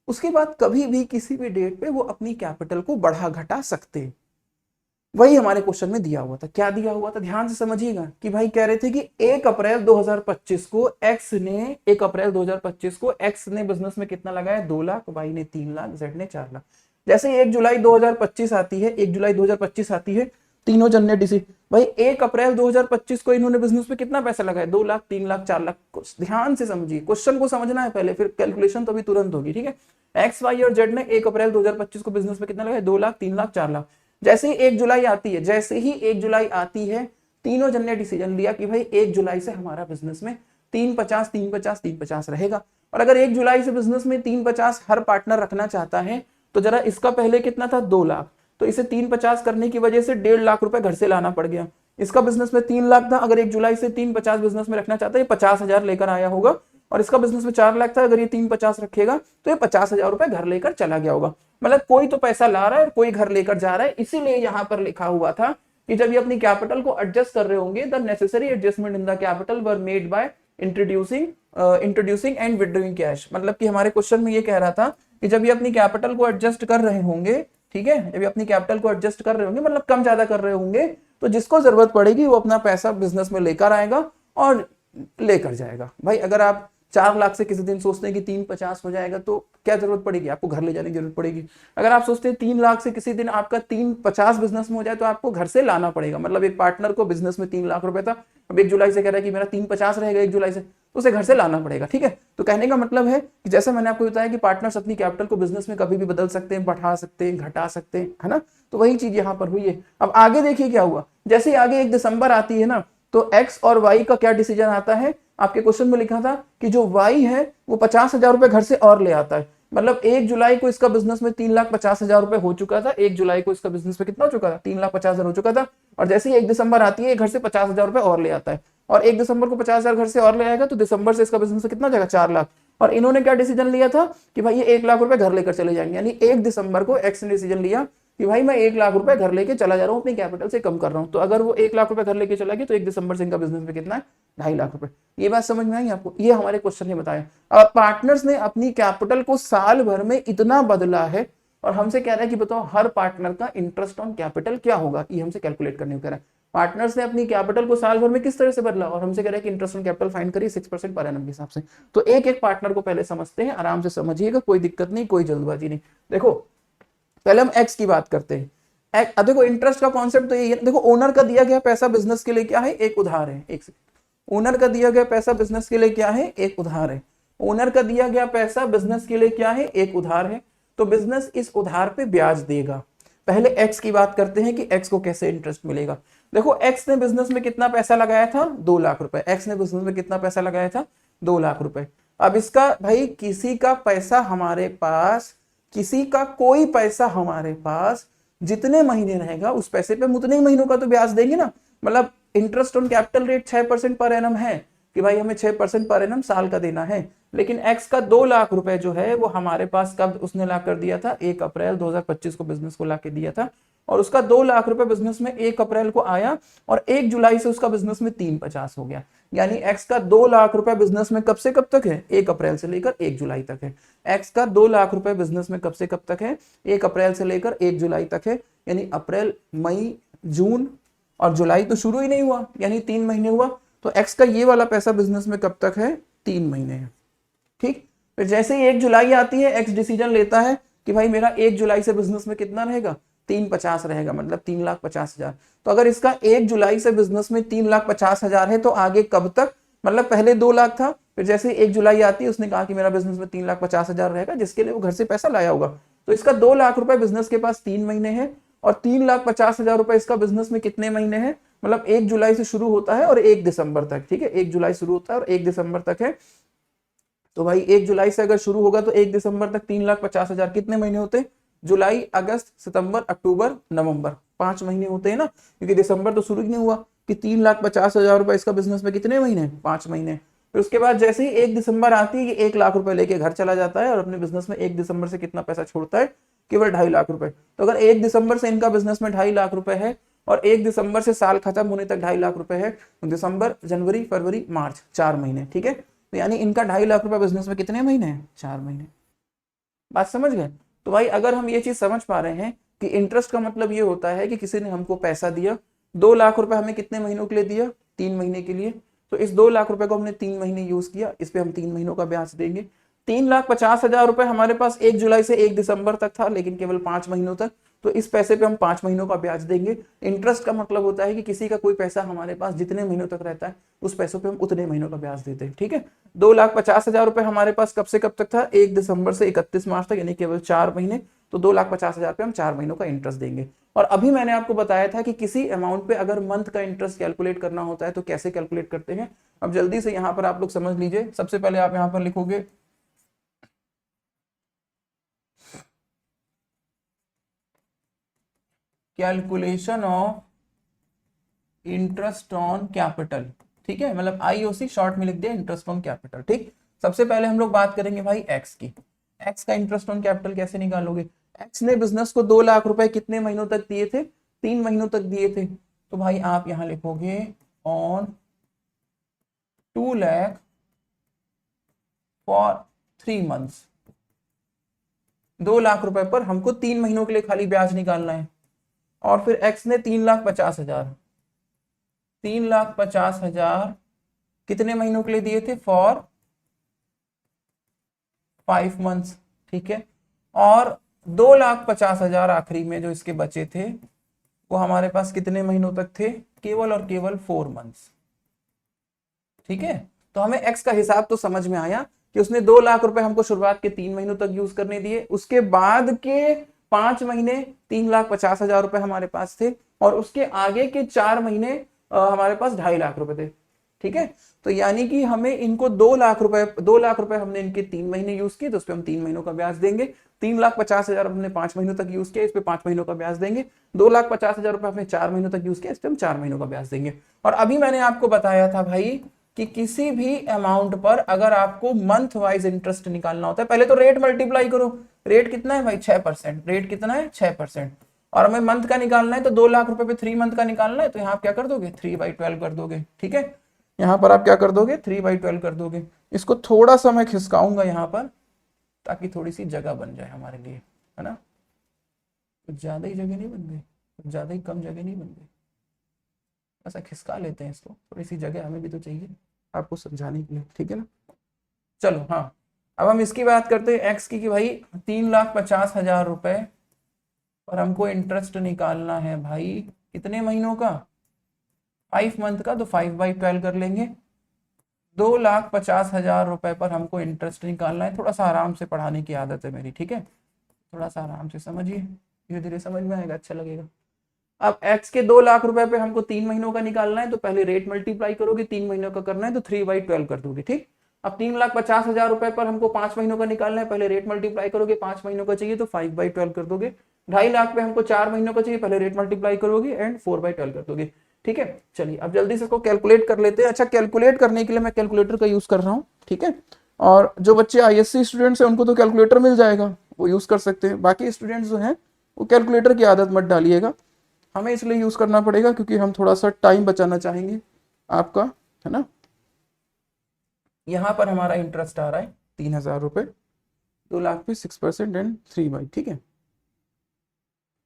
उसके बाद कभी भी किसी भी डेट पे वो अपनी कैपिटल को बढ़ा घटा सकते हैं। वही हमारे क्वेश्चन में दिया हुआ था। क्या दिया हुआ था, ध्यान से समझिएगा कि भाई कह रहे थे कि 1 अप्रैल 2025 को एक्स ने 1 अप्रैल 2025 को एक्स ने बिजनेस में कितना लगाया, 2 लाख, वाई ने 3 लाख, जेड ने 4 लाख। जैसे 1 जुलाई 2025 आती है, 1 जुलाई 2025 आती है, तीनों जन ने डिसी भाई 1 अप्रैल 2025 को इन्होंने बिजनेस में कितना पैसा लगाया, 2 लाख, 3 लाख, 4 लाख। ध्यान से समझिए, क्वेश्चन को समझना है पहले, फिर कैलकुलेशन तो अभी तुरंत होगी। ठीक है, एक्स, वाई और जेड ने 1 अप्रैल 2025 को बिजनेस में कितना लगाया, 2 लाख, 3 लाख, 4 लाख। जैसे ही 1 जुलाई आती है, जैसे ही 1 जुलाई आती है, तीनों जन ने डिसीजन लिया कि भाई 1 जुलाई से हमारा बिजनेस में 350 350 350 रहेगा। और अगर 1 जुलाई से बिजनेस में 350 हर पार्टनर रखना चाहता है तो जरा इसका पहले कितना था, 2 लाख, तो इसे 350 करने की वजह से 1.5 लाख रुपए घर से लाना पड़ गया। इसका बिजनेस में 3 लाख था, अगर 1 जुलाई से 350 बिजनेस में रखना चाहता है, 50,000 लेकर आया होगा। और इसका बिजनेस में 4 लाख था, अगर ये 350 रखेगा तो ये 50,000 रुपए घर लेकर चला गया होगा। मतलब कोई तो पैसा ला रहा है और कोई घर लेकर जा रहा है। इसीलिए यहां पर लिखा हुआ था कि जब ये अपनी कैपिटल को एडजस्ट कर रहे होंगे, the necessary adjustment in the capital were made by introducing and withdrawing cash. मतलब कि हमारे क्वेश्चन में ये कह रहा था कि जब ये अपनी कैपिटल को एडजस्ट कर रहे होंगे, ठीक है, जब ये अपनी कैपिटल को एडजस्ट कर रहे होंगे मतलब कम ज्यादा कर रहे होंगे, तो जिसको जरूरत पड़ेगी वो अपना पैसा बिजनेस में लेकर आएगा और लेकर जाएगा। भाई अगर आप 4 लाख से किसी दिन सोचते हैं कि 350 हो जाएगा तो क्या जरूरत पड़ेगी, आपको घर ले जाने की जरूरत पड़ेगी। अगर आप सोचते हैं 3 लाख से किसी दिन आपका 350 बिजनेस में हो जाए तो आपको घर से लाना पड़ेगा। मतलब एक पार्टनर को बिजनेस में 3 लाख रुपए था, अब 1 जुलाई से कह रहा है कि मेरा 350 रहेगा 1 जुलाई से, तो उसे घर से लाना पड़ेगा। ठीक है, तो कहने का मतलब है कि जैसा मैंने आपको बताया कि पार्टनर्स अपनी कैपिटल को बिजनेस में कभी भी बदल सकते हैं, बढ़ा सकते हैं, घटा सकते हैं, है ना। तो वही चीज यहाँ पर हुई है। अब आगे देखिए क्या हुआ, जैसे आगे 1 दिसंबर आती है ना, तो एक्स और वाई का क्या डिसीजन आता है। आपके क्वेश्चन में लिखा था कि जो वाई है वो 50,000 रुपए घर से और ले आता है। मतलब 1 जुलाई को इसका बिजनेस में 3,50,000 रुपए हो चुका था, 1 जुलाई को इसका बिजनेस में कितना हो चुका था, 3,50,000 हो चुका था। और जैसे ही 1 दिसंबर आती है, घर से 50,000 रुपए और ले आता है, और 1 दिसंबर को 50,000 घर से और ले आएगा, तो दिसंबर से इसका बिजनेस में कितना जाएगा, 4 लाख। और इन्होंने क्या डिसीजन लिया था कि भाई ये 1 लाख रुपए घर लेकर चले जाएंगे। यानी 1 दिसंबर को एक्स ने डिसीजन लिया कि भाई मैं 1 लाख रुपए घर लेके चला जा रहा हूँ, अपनी कैपिटल से कम कर रहा हूँ। तो अगर वो 1 लाख रुपए घर लेके चला गया तो 1 दिसंबर से इनका बिजनेस में कितना है, 2.5 लाख रुपए। ये बात समझ में आई आपको, ये हमारे क्वेश्चन ने बताया। अब पार्टनर्स ने अपनी कैपिटल को साल भर में इतना बदला है और हमसे कह रहा है कि बताओ हर पार्टनर का इंटरेस्ट ऑन कैपिटल क्या होगा, ये हमसे कैलकुलेट करने को कह रहा है। पार्टनर्स ने अपनी कैपिटल को साल भर में किस तरह से बदला और हमसे कह रहा है कि इंटरेस्ट ऑन कैपिटल फाइंड करिए 6% पर एनम के हिसाब से। तो एक एक पार्टनर को पहले समझते हैं, आराम से समझिएगा, कोई दिक्कत नहीं, कोई जल्दबाजी नहीं। देखो पहले हम एक्स की बात करते हैं। देखो इंटरेस्ट का कॉन्सेप्ट तो ये है, देखो ओनर का दिया गया पैसा बिजनेस के लिए क्या है, एक उधार है। एक सेकंड, ओनर का दिया गया पैसा बिजनेस के लिए क्या है, एक उधार है। ओनर का दिया गया पैसा बिजनेस के लिए क्या है, एक उधार है। तो बिजनेस इस उधार पे ब्याज देगा। पहले एक्स की बात करते हैं कि एक्स को कैसे इंटरेस्ट मिलेगा। देखो एक्स ने बिजनेस में कितना पैसा लगाया था, 2 लाख रुपए। एक्स ने बिजनेस में कितना पैसा लगाया था, 2 लाख रुपए। अब इसका भाई किसी का पैसा हमारे पास, किसी का कोई पैसा हमारे पास जितने महीने रहेगा उस पैसे पे हम उतने ही महीनों का तो ब्याज देंगे ना। मतलब इंटरेस्ट ऑन कैपिटल रेट 6% पर एनम है कि भाई हमें 6% पर एनम साल का देना है। लेकिन एक्स का 2 लाख रुपए जो है वो हमारे पास कब उसने ला कर दिया था, 1 अप्रैल 2025 को बिजनेस को ला के दिया था। और उसका 2 लाख रुपए बिजनेस में 1 अप्रैल को आया और 1 जुलाई से उसका बिजनेस में 350 हो गया। यानी एक्स का 2 लाख रुपए बिजनेस में कब से कब तक है, 1 अप्रैल से लेकर 1 जुलाई तक है। एक्स का 2 लाख रुपए बिजनेस में कब से कब तक है, 1 अप्रैल से लेकर 1 जुलाई तक है। यानी अप्रैल, मई, जून और जुलाई तो शुरू ही नहीं हुआ, यानी 3 महीने हुआ। तो एक्स का ये वाला पैसा बिजनेस में कब तक है, 3 महीने है। ठीक, फिर जैसे ही 1 जुलाई आती है, एक्स डिसीजन लेता है कि भाई मेरा 1 जुलाई से बिजनेस में कितना रहेगा, 350 रहेगा, मतलब 3,50,000। तो अगर इसका 1 जुलाई से बिजनेस में 3,50,000 है तो आगे कब तक, मतलब पहले 2 लाख था, फिर जैसे 1 जुलाई आती है, उसने कहा कि मेरा बिजनेस में 3,50,000 रहेगा, जिसके लिए वो घर से पैसा लाया होगा। तो इसका 2 लाख रुपए बिजनेस के पास 3 महीने है, और 3,50,000 रुपए इसका बिजनेस में कितने महीने हैं, मतलब 1 जुलाई से शुरू होता है और 1 दिसंबर तक, ठीक है, 1 जुलाई शुरू होता है और 1 दिसंबर तक है। तो भाई 1 जुलाई से अगर शुरू होगा तो 1 दिसंबर तक 3,50,000 कितने महीने होते हैं, जुलाई, अगस्त, सितंबर, अक्टूबर, नवंबर, 5 महीने होते हैं ना, क्योंकि दिसंबर तो शुरू ही नहीं हुआ। कि 3,50,000 रुपए इसका बिजनेस में कितने महीने, 5 महीने। फिर उसके बाद जैसे ही 1 दिसंबर आती है, ये 1 लाख रुपए लेके घर चला जाता है और अपने बिजनेस में 1 दिसंबर से कितना पैसा छोड़ता है, केवल 2.5 लाख रुपए। तो अगर 1 दिसंबर से इनका बिजनेस में 2.5 लाख रुपए है, और 1 दिसंबर से साल खत्म होने तक 2.5 लाख रुपए है, तो दिसंबर, जनवरी, फरवरी, मार्च, 4 महीने, ठीक है। तो यानी इनका 2.5 लाख रुपए बिजनेस में कितने महीने हैं, 4 महीने। बात समझ गए। तो भाई अगर हम ये चीज समझ पा रहे हैं कि इंटरेस्ट का मतलब ये होता है कि किसी ने हमको पैसा दिया, 2 लाख रुपए हमें कितने महीनों के लिए दिया, 3 महीने के लिए। तो इस 2 लाख रुपए को हमने 3 महीने यूज किया, इस पे हम 3 महीनों का ब्याज देंगे। 3,50,000 रुपए हमारे पास 1 जुलाई से 1 दिसंबर तक था, लेकिन केवल 5 महीनों तक। तो इस पैसे पे हम 5 महीनों का ब्याज देंगे। इंटरेस्ट का मतलब होता है कि किसी का कोई पैसा हमारे पास जितने महीनों तक रहता है, उस पैसों पे हम उतने महीनों का ब्याज देते हैं, ठीक है। 2,50,000 रुपए हमारे पास कब से कब तक था, 1 दिसंबर से 31 मार्च तक, यानी केवल 4 महीने। तो 2,50,000 पे हम 4 महीनों का इंटरेस्ट देंगे। और अभी मैंने आपको बताया था कि किसी अमाउंट पे अगर मंथ का इंटरेस्ट कैलकुलेट करना होता है तो कैसे कैलकुलेट करते हैं। अब जल्दी से यहाँ पर आप लोग समझ लीजिए। सबसे पहले आप यहाँ पर लिखोगे calculation of interest on capital, ठीक है, मतलब आईओसी शॉर्ट में लिख दिया, इंटरेस्ट ऑन कैपिटल, ठीक। सबसे पहले हम लोग बात करेंगे भाई एक्स की। एक्स का इंटरेस्ट ऑन कैपिटल कैसे निकालोगे। एक्स ने बिजनेस को 2 लाख रुपए कितने महीनों तक दिए थे, 3 महीनों तक दिए थे। तो भाई आप यहां लिखोगे on 2 lakh for 3 months. 2 lakh रुपए पर हमको 3 महीनों के लिए खाली ब्याज निकालना है। और फिर एक्स ने 3,50,000, 3,50,000 कितने महीनों के लिए दिए थे, फॉर 5 मंथ्स, ठीक है। और 2,50,000 आखिरी में जो इसके बचे थे, वो हमारे पास कितने महीनों तक थे, केवल और केवल 4 मंथ्स, ठीक है। तो हमें एक्स का हिसाब तो समझ में आया कि उसने 2 लाख रुपए हमको शुरुआत के 3 महीनों तक यूज करने दिए, उसके बाद के 5 महीने 3,50,000 रुपए हमारे पास थे, और उसके आगे के 4 महीने हमारे पास 2.5 लाख रुपए थे, ठीक है। तो यानी कि हमें इनको 2 लाख रुपए हमने इनके 3 महीने यूज किए, तो उस पर हम 3 महीनों का ब्याज देंगे। 3,50,000 हमने 5 महीनों तक यूज किया, इस पे 5 महीनों का ब्याज देंगे। 2,50,000 रुपए हमने 4 महीनों तक यूज किया, इस पे हम 4 महीनों का ब्याज देंगे। और अभी मैंने आपको बताया था भाई कि किसी भी अमाउंट पर अगर आपको मंथ वाइज इंटरेस्ट निकालना होता है, पहले तो रेट मल्टीप्लाई करो। रेट कितना है भाई, 6%। रेट कितना है, 6%। और हमें मंथ का निकालना है, तो 2 लाख रुपए पे 3 मंथ का निकालना है, तो यहाँ आप क्या कर दोगे, 3/12 कर दोगे, ठीक है। यहाँ पर आप क्या कर दोगे, 3/12 कर दोगे। इसको थोड़ा सा मैं खिसकाऊंगा यहाँ पर, ताकि थोड़ी सी जगह बन जाए हमारे लिए, है ना। कुछ ज्यादा ही जगह नहीं बन गई, कुछ ज्यादा ही कम जगह नहीं बन गई, ऐसा खिसका लेते हैं इसको, थोड़ी सी जगह हमें भी तो चाहिए आपको समझाने के लिए, ठीक है ना। चलो हाँ, अब हम इसकी बात करते हैं एक्स की, कि भाई 3,50,000 रुपए पर हमको इंटरेस्ट निकालना है भाई, कितने महीनों का, 5 मंथ का। तो 5/12 कर लेंगे। 2,50,000 रुपए पर हमको इंटरेस्ट निकालना है। थोड़ा सा आराम से पढ़ाने की आदत है मेरी, ठीक है, थोड़ा सा आराम से समझिए, धीरे धीरे समझ में आएगा, अच्छा लगेगा। अब एक्स के 2 लाख रुपए पे हमको 3 महीनों का निकालना है, तो पहले रेट मल्टीप्लाई करोगे, 3 महीनों का करना है तो 3/12 कर दोगे, ठीक। अब 3,50,000 रुपए पर हमको 5 महीनों का निकालना है, पहले रेट मल्टीप्लाई करोगे, 5 महीनों का चाहिए तो 5/12 कर दोगे। 2.5 लाख पे हमको 4 महीनों का चाहिए, पहले रेट मल्टीप्लाई करोगे एंड 4/12 कर दोगे, ठीक है। चलिए अब जल्दी से इसको कैलकुलेट कर लेते हैं। अच्छा, कैलकुलेट करने के लिए मैं कैलकुलेटर का यूज कर रहा हूँ, ठीक है। और जो बच्चे आईएससी स्टूडेंट्स हैं उनको तो कैलकुलेटर मिल जाएगा, वो यूज कर सकते हैं। बाकी स्टूडेंट्स जो हैं वो कैलकुलेटर की आदत मत डालिएगा, हमें इसलिए यूज करना पड़ेगा क्योंकि हम थोड़ा सा टाइम बचाना चाहेंगे आपका, है ना। यहाँ पर हमारा इंटरेस्ट आ रहा है 3,000 रुपए, 2 लाख पे 6% एंड 3 बाई, ठीक है।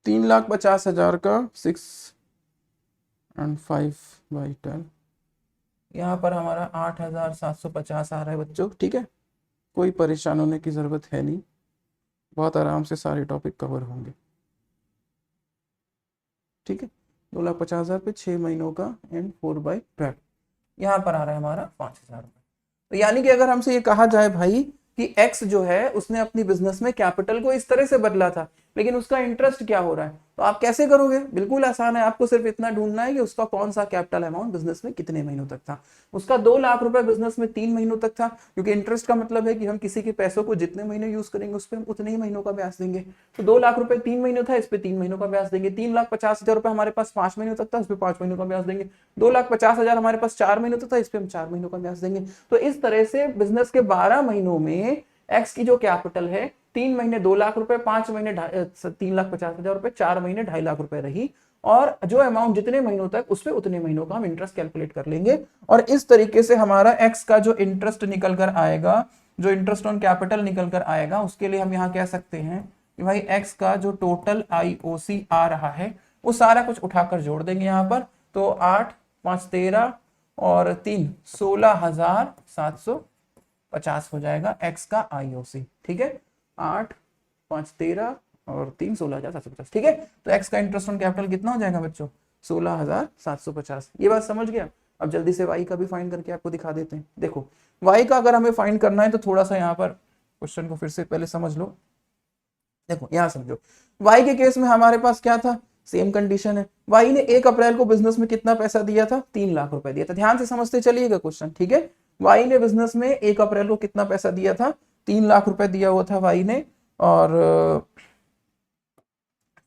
3,50,000 का 6 and 5/12, यहाँ पर हमारा 8,750 आ रहा है बच्चों, ठीक है। कोई परेशान होने की जरूरत है नहीं, बहुत आराम से सारे टॉपिक कवर होंगे, ठीक है। 2,50,000 पे 6 महीनों का एंड 4/12, यहाँ पर आ रहा है हमारा 5,000 रुपये। तो यानी कि अगर हमसे ये कहा जाए भाई कि एक्स जो है उसने अपनी बिजनेस में कैपिटल को इस तरह से बदला था, लेकिन उसका इंटरेस्ट क्या हो रहा है, तो आप कैसे करोगे? बिल्कुल आसान है, आपको सिर्फ इतना ढूंढना है कि उसका कौन सा कैपिटल अमाउंट बिजनेस में कितने महीनों तक था। उसका 2 लाख रुपए बिजनेस में 3 महीनों तक था, क्योंकि इंटरेस्ट का मतलब है कि हम किसी के पैसों को जितने महीने यूज करेंगे उस पर हम उतने ही महीनों का ब्याज देंगे। तो 2 लाख रुपए 3 महीने था, इस पे 3 महीनों का ब्याज देंगे। 3,50,000 रुपए हमारे पास 5 महीनों तक था, उस पर 5 महीनों का ब्याज देंगे। 2,50,000 हमारे पास 4 महीनों तक था, इस पे हम 4 महीनों का ब्याज देंगे। तो इस तरह से बिजनेस के 12 महीनों में एक्स की जो कैपिटल है 3 महीने 2 लाख रुपए, 5 महीने 3,50,000 रुपए, 4 महीने 2.5 लाख रुपए रही, और जो अमाउंट जितने महीनों तक उस पर उतने महीनों का हम इंटरेस्ट कैलकुलेट कर लेंगे। और इस तरीके से हमारा एक्स का जो इंटरेस्ट निकल कर आएगा, जो इंटरेस्ट ऑन कैपिटल निकल कर आएगा, उसके लिए हम यहाँ कह सकते हैं कि भाई एक्स का जो टोटल आईओसी आ रहा है वो सारा कुछ उठाकर जोड़ देंगे यहाँ पर। तो 8 5 13 और 3 16,750 हो जाएगा एक्स का आईओसी। ठीक है, 8 5 13 और 3 16,750। ठीक है, तो एक्स का इंटरेस्ट ऑन कैपिटल कितना हो जाएगा बच्चों? 16,750। ये बात समझ गया? अब जल्दी से वाई का भी फाइंड करके आपको दिखा देते हैं। देखो वाई का अगर हमें फाइंड करना है तो थोड़ा सा यहाँ पर क्वेश्चन को फिर से पहले समझ लो। देखो यहाँ समझो, वाई के केस में हमारे पास क्या था? सेम कंडीशन है। वाई ने 1 अप्रैल को बिजनेस में कितना पैसा दिया था? 3 लाख रुपए दिया था। ध्यान से समझते चलिएगा क्वेश्चन, ठीक है। वाई ने बिजनेस में 1 अप्रैल को कितना पैसा दिया था? 3 लाख रुपए दिया हुआ था वाई ने, और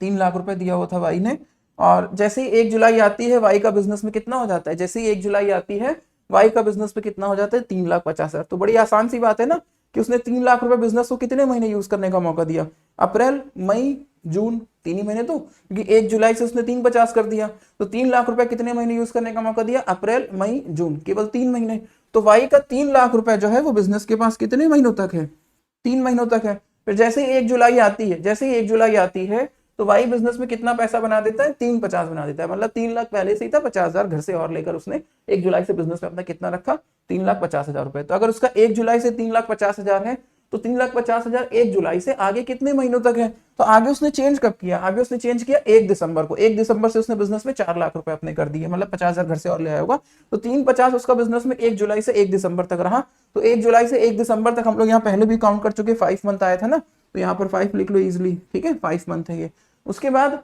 3 लाख रुपए दिया हुआ था वाई ने। और जैसे ही 1 जुलाई आती है वाई का बिजनेस में कितना हो जाता है? जैसे ही 1 जुलाई आती है वाई का बिजनेस में कितना हो जाता है? 3,50,000। तो बड़ी आसान सी बात है ना कि उसने 3 लाख रुपए बिजनेस को कितने महीने यूज करने का मौका दिया? अप्रैल मई जून, 3 ही महीने। तो क्योंकि 1 जुलाई से उसने 3,50 कर दिया, तो 3 लाख रुपए कितने महीने यूज करने का मौका दिया? अप्रैल मई जून, केवल 3 महीने। तो वाई का 3 लाख रुपए जो है वो बिजनेस के पास कितने महीनों तक है? 3 महीनों तक है। फिर जैसे ही 1 जुलाई आती है, जैसे ही 1 जुलाई आती है तो वाई बिजनेस में कितना पैसा बना देता है? 350 बना देता है। मतलब 3 लाख पहले से ही था, 50,000 घर से और लेकर उसने 1 जुलाई से बिजनेस में अपना कितना रखा? 3,50,000 रुपए। तो अगर उसका 1 जुलाई से 3,50,000 है तो 3,50,000 1 जुलाई से आगे कितने महीनों तक है? तो आगे उसने चेंज कब किया? आगे उसने चेंज किया 1 दिसंबर को। 1 दिसंबर से उसने बिजनेस में 4 लाख रुपए अपने कर दिए, मतलब 50,000 घर से और ले आया होगा। तो 350 उसका बिजनेस में 1 जुलाई से 1 दिसंबर तक रहा। तो 1 जुलाई से 1 दिसंबर तक हम लोग यहाँ पहले भी काउंट कर चुके, 5 मंथ आया था ना, तो यहाँ पर 5 लिख लो इजिली। ठीक है, 5 मंथ है ये। उसके बाद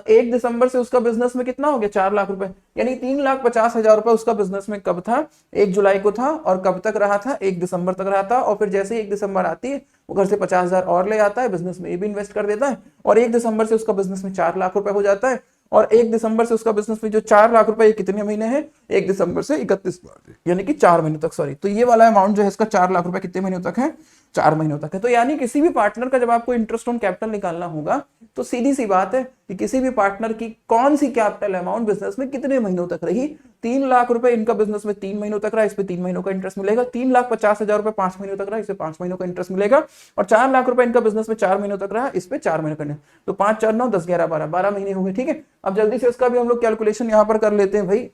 1 दिसंबर से उसका बिजनेस में कितना हो गया? 4 लाख रुपए। यानी 3,50,000 रुपए उसका बिजनेस में कब था? 1 जुलाई को था, और कब तक रहा था? 1 दिसंबर तक रहा था। और फिर जैसे ही 1 दिसंबर आती है वो घर से 50,000 और ले आता है, बिजनेस में ये भी इन्वेस्ट कर देता है, और 1 दिसंबर से उसका बिजनेस में 4 लाख रुपए हो जाता है। और 1 दिसंबर से उसका बिजनेस में जो 4 लाख रुपए, ये कितने महीने हैं? 1 दिसंबर से 31 यानी कि 4 महीनों तक। सॉरी, तो ये वाला अमाउंट जो है इसका 4 लाख रुपए कितने महीनों तक है? 4 महीनों तक है। तो यानी किसी भी पार्टनर का जब आपको इंटरेस्ट ऑन कैपिटल निकालना होगा तो सीधी सी बात है कि किसी भी पार्टनर की कौन सी कैपिटल अमाउंट बिजनेस में कितने महीनों तक रही? 3 लाख रुपए इनका बिजनेस में 3 महीनों तक रहा, इस पे 3 महीनों का इंटरेस्ट मिलेगा। 3,50,000 रुपए 5 महीनों तक रहा, इस पे 5 महीनों का इंटरेस्ट मिलेगा। और 4 लाख रुपए इनका बिजनेस में 4 महीनों तक रहा, इस पे 4 महीनों का इंटरेस्ट। तो 5 4 9 10 11 12 12 महीने हो गए। ठीक है, अब जल्दी से इसका भी हम लोग कैलकुलेशन यहां पर कर लेते हैं भाई।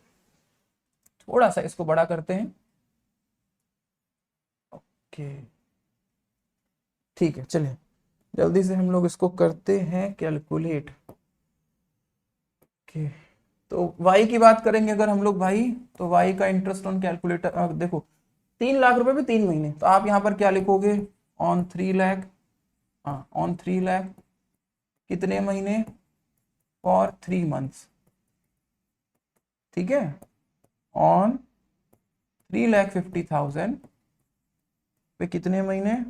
थोड़ा सा इसको बड़ा करते हैं। ओके, ठीक है, चलिए जल्दी से हम लोग इसको करते हैं कैलकुलेट। ओके, तो y की बात करेंगे अगर हम लोग भाई, तो y का इंटरेस्ट ऑन कैलकुलेटर देखो, 3 लाख रुपए पे 3 महीने, तो आप यहाँ पर क्या लिखोगे? ऑन 3 लाख, हाँ ऑन 3 लाख कितने महीने? For 3 months. ठीक है, ऑन 3,50,000 पे कितने महीने?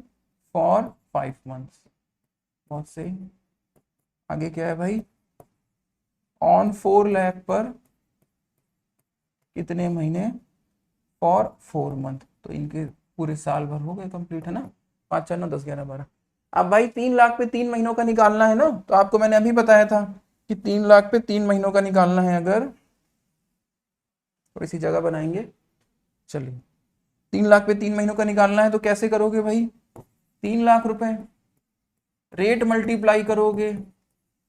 For 5 months. बहुत सही। आगे क्या है भाई? ऑन 4 लाख पर कितने महीने? For 4 month. तो इनके पूरे साल भर हो गए कंप्लीट, है ना? 5 4 9 10 11 12। अब भाई 3 लाख पे 3 महीनों का निकालना है ना, तो आपको मैंने अभी बताया था कि 3 लाख पे 3 महीनों का निकालना है। अगर थोड़ी सी जगह बनाएंगे, चलिए 3 लाख पे 3 महीनों का निकालना है तो कैसे करोगे भाई? 3 लाख रुपए रेट मल्टीप्लाई करोगे,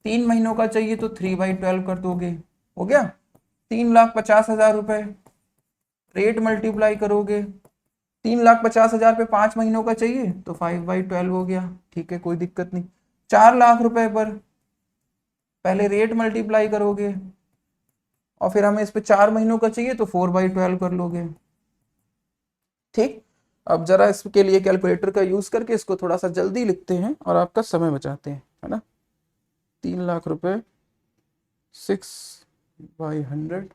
3 महीनों का चाहिए तो 3/12 कर दोगे, हो गया। 3,50,000 रुपए रेट मल्टीप्लाई करोगे, 3,50,000 पे 5 महीनों का चाहिए तो 5/12 हो गया। ठीक है, कोई दिक्कत नहीं। 4 लाख रुपए पर पहले रेट मल्टीप्लाई करोगे, और फिर हमें इस पे 4 महीनों का चाहिए तो 4/12 कर लोगे। ठीक, अब जरा इसके लिए कैलकुलेटर का यूज करके इसको थोड़ा सा जल्दी लिखते हैं और आपका समय बचाते हैं, है ना। 3 लाख रुपए 6/100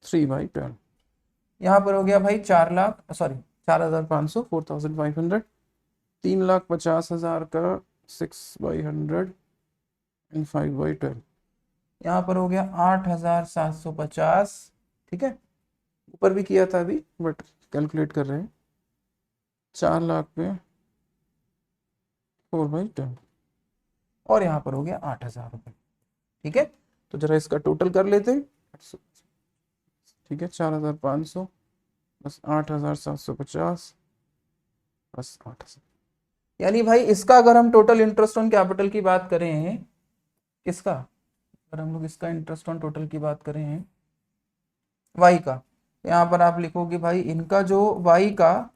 3/12, यहाँ पर हो गया भाई 4,50,000 4,500, 3,50,000 का 6/100 एंड 5/12, यहाँ पर हो गया 8,750। ठीक है, ऊपर भी किया था अभी बट कैलकुलेट कर रहे हैं। 4 लाख पे 4/10 और यहाँ पर हो गया 8,000 रुपये। ठीक है, तो जरा इसका टोटल कर लेते हैं। ठीक है, 4,500 बस 8,750 बस 8,000, यानी भाई इसका अगर हम टोटल इंटरेस्ट ऑन कैपिटल की बात करें, किसका, अगर हम लोग इसका इंटरेस्ट ऑन टोटल की बात करें वाई का, यहाँ पर आप लिखोगे भाई इनका जो वाई का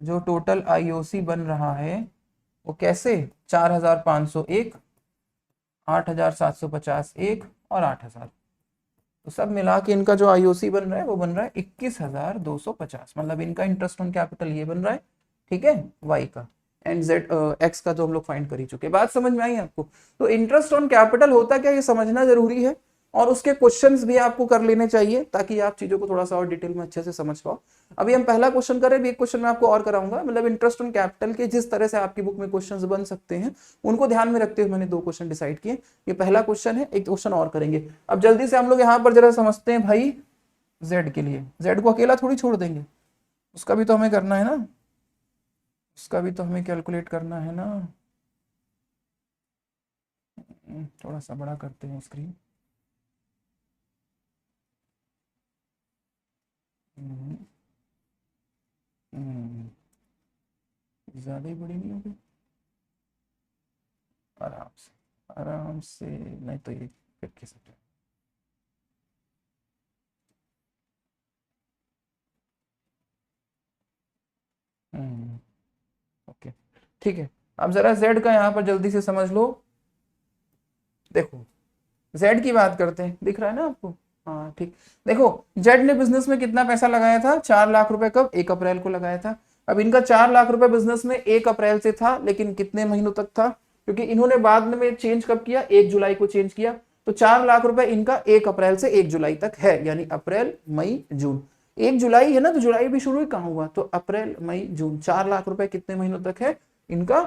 जो टोटल आईओसी बन रहा है वो कैसे, 4,501, 8,750 एक और 8,000, तो सब मिला के इनका जो आईओसी बन रहा है वो बन रहा है 21,250, मतलब इनका इंटरेस्ट ऑन कैपिटल ये बन रहा है। ठीक है, वाई का एंड जेड एक्स का तो हम लोग फाइंड कर ही चुके। बात समझ में आई आपको। तो इंटरेस्ट ऑन कैपिटल होता क्या ये समझना जरूरी है और उसके क्वेश्चंस भी आपको कर लेने चाहिए ताकि आप चीजों को थोड़ा सा और डिटेल में अच्छे से समझ पाओ। अभी हम पहला क्वेश्चन करें, एक क्वेश्चन मैं आपको और कराऊंगा, मतलब इंटरेस्ट ऑन कैपिटल के जिस तरह से आपकी बुक में क्वेश्चंस बन सकते हैं उनको ध्यान में रखते हुए मैंने 2 क्वेश्चन डिसाइड किए। ये पहला क्वेश्चन है, एक क्वेश्चन और करेंगे। अब जल्दी से हम लोग यहाँ पर जरा समझते हैं भाई जेड के लिए। जेड को अकेला थोड़ी छोड़ देंगे, उसका भी तो हमें करना है ना, उसका भी तो हमें कैलकुलेट करना है ना। थोड़ा सा बड़ा करते हैं स्क्रीन। ज्यादा ही बड़ी नहीं होगी, आराम से आराम से, नहीं तो ये करके सकते। ओके, ठीक है। अब जरा जेड का यहाँ पर जल्दी से समझ लो। देखो जेड की बात करते हैं, दिख रहा है ना आपको, हाँ ठीक। देखो जेड ने बिजनेस में कितना पैसा लगाया था, 4 लाख रुपए, कब, 1 अप्रैल को लगाया था। अब इनका 4 लाख रुपए बिजनेस में 1 अप्रैल से था, लेकिन कितने महीनों तक था, क्योंकि इन्होंने बाद में चेंज कब किया, 1 जुलाई को चेंज किया। तो 4 लाख रुपए इनका 1 अप्रैल से 1 जुलाई तक है, यानी अप्रैल मई जून। 1 जुलाई है ना, तो जुलाई भी शुरू ही कहाँ हुआ, तो अप्रैल मई जून, 4 लाख रुपए कितने महीनों तक है इनका,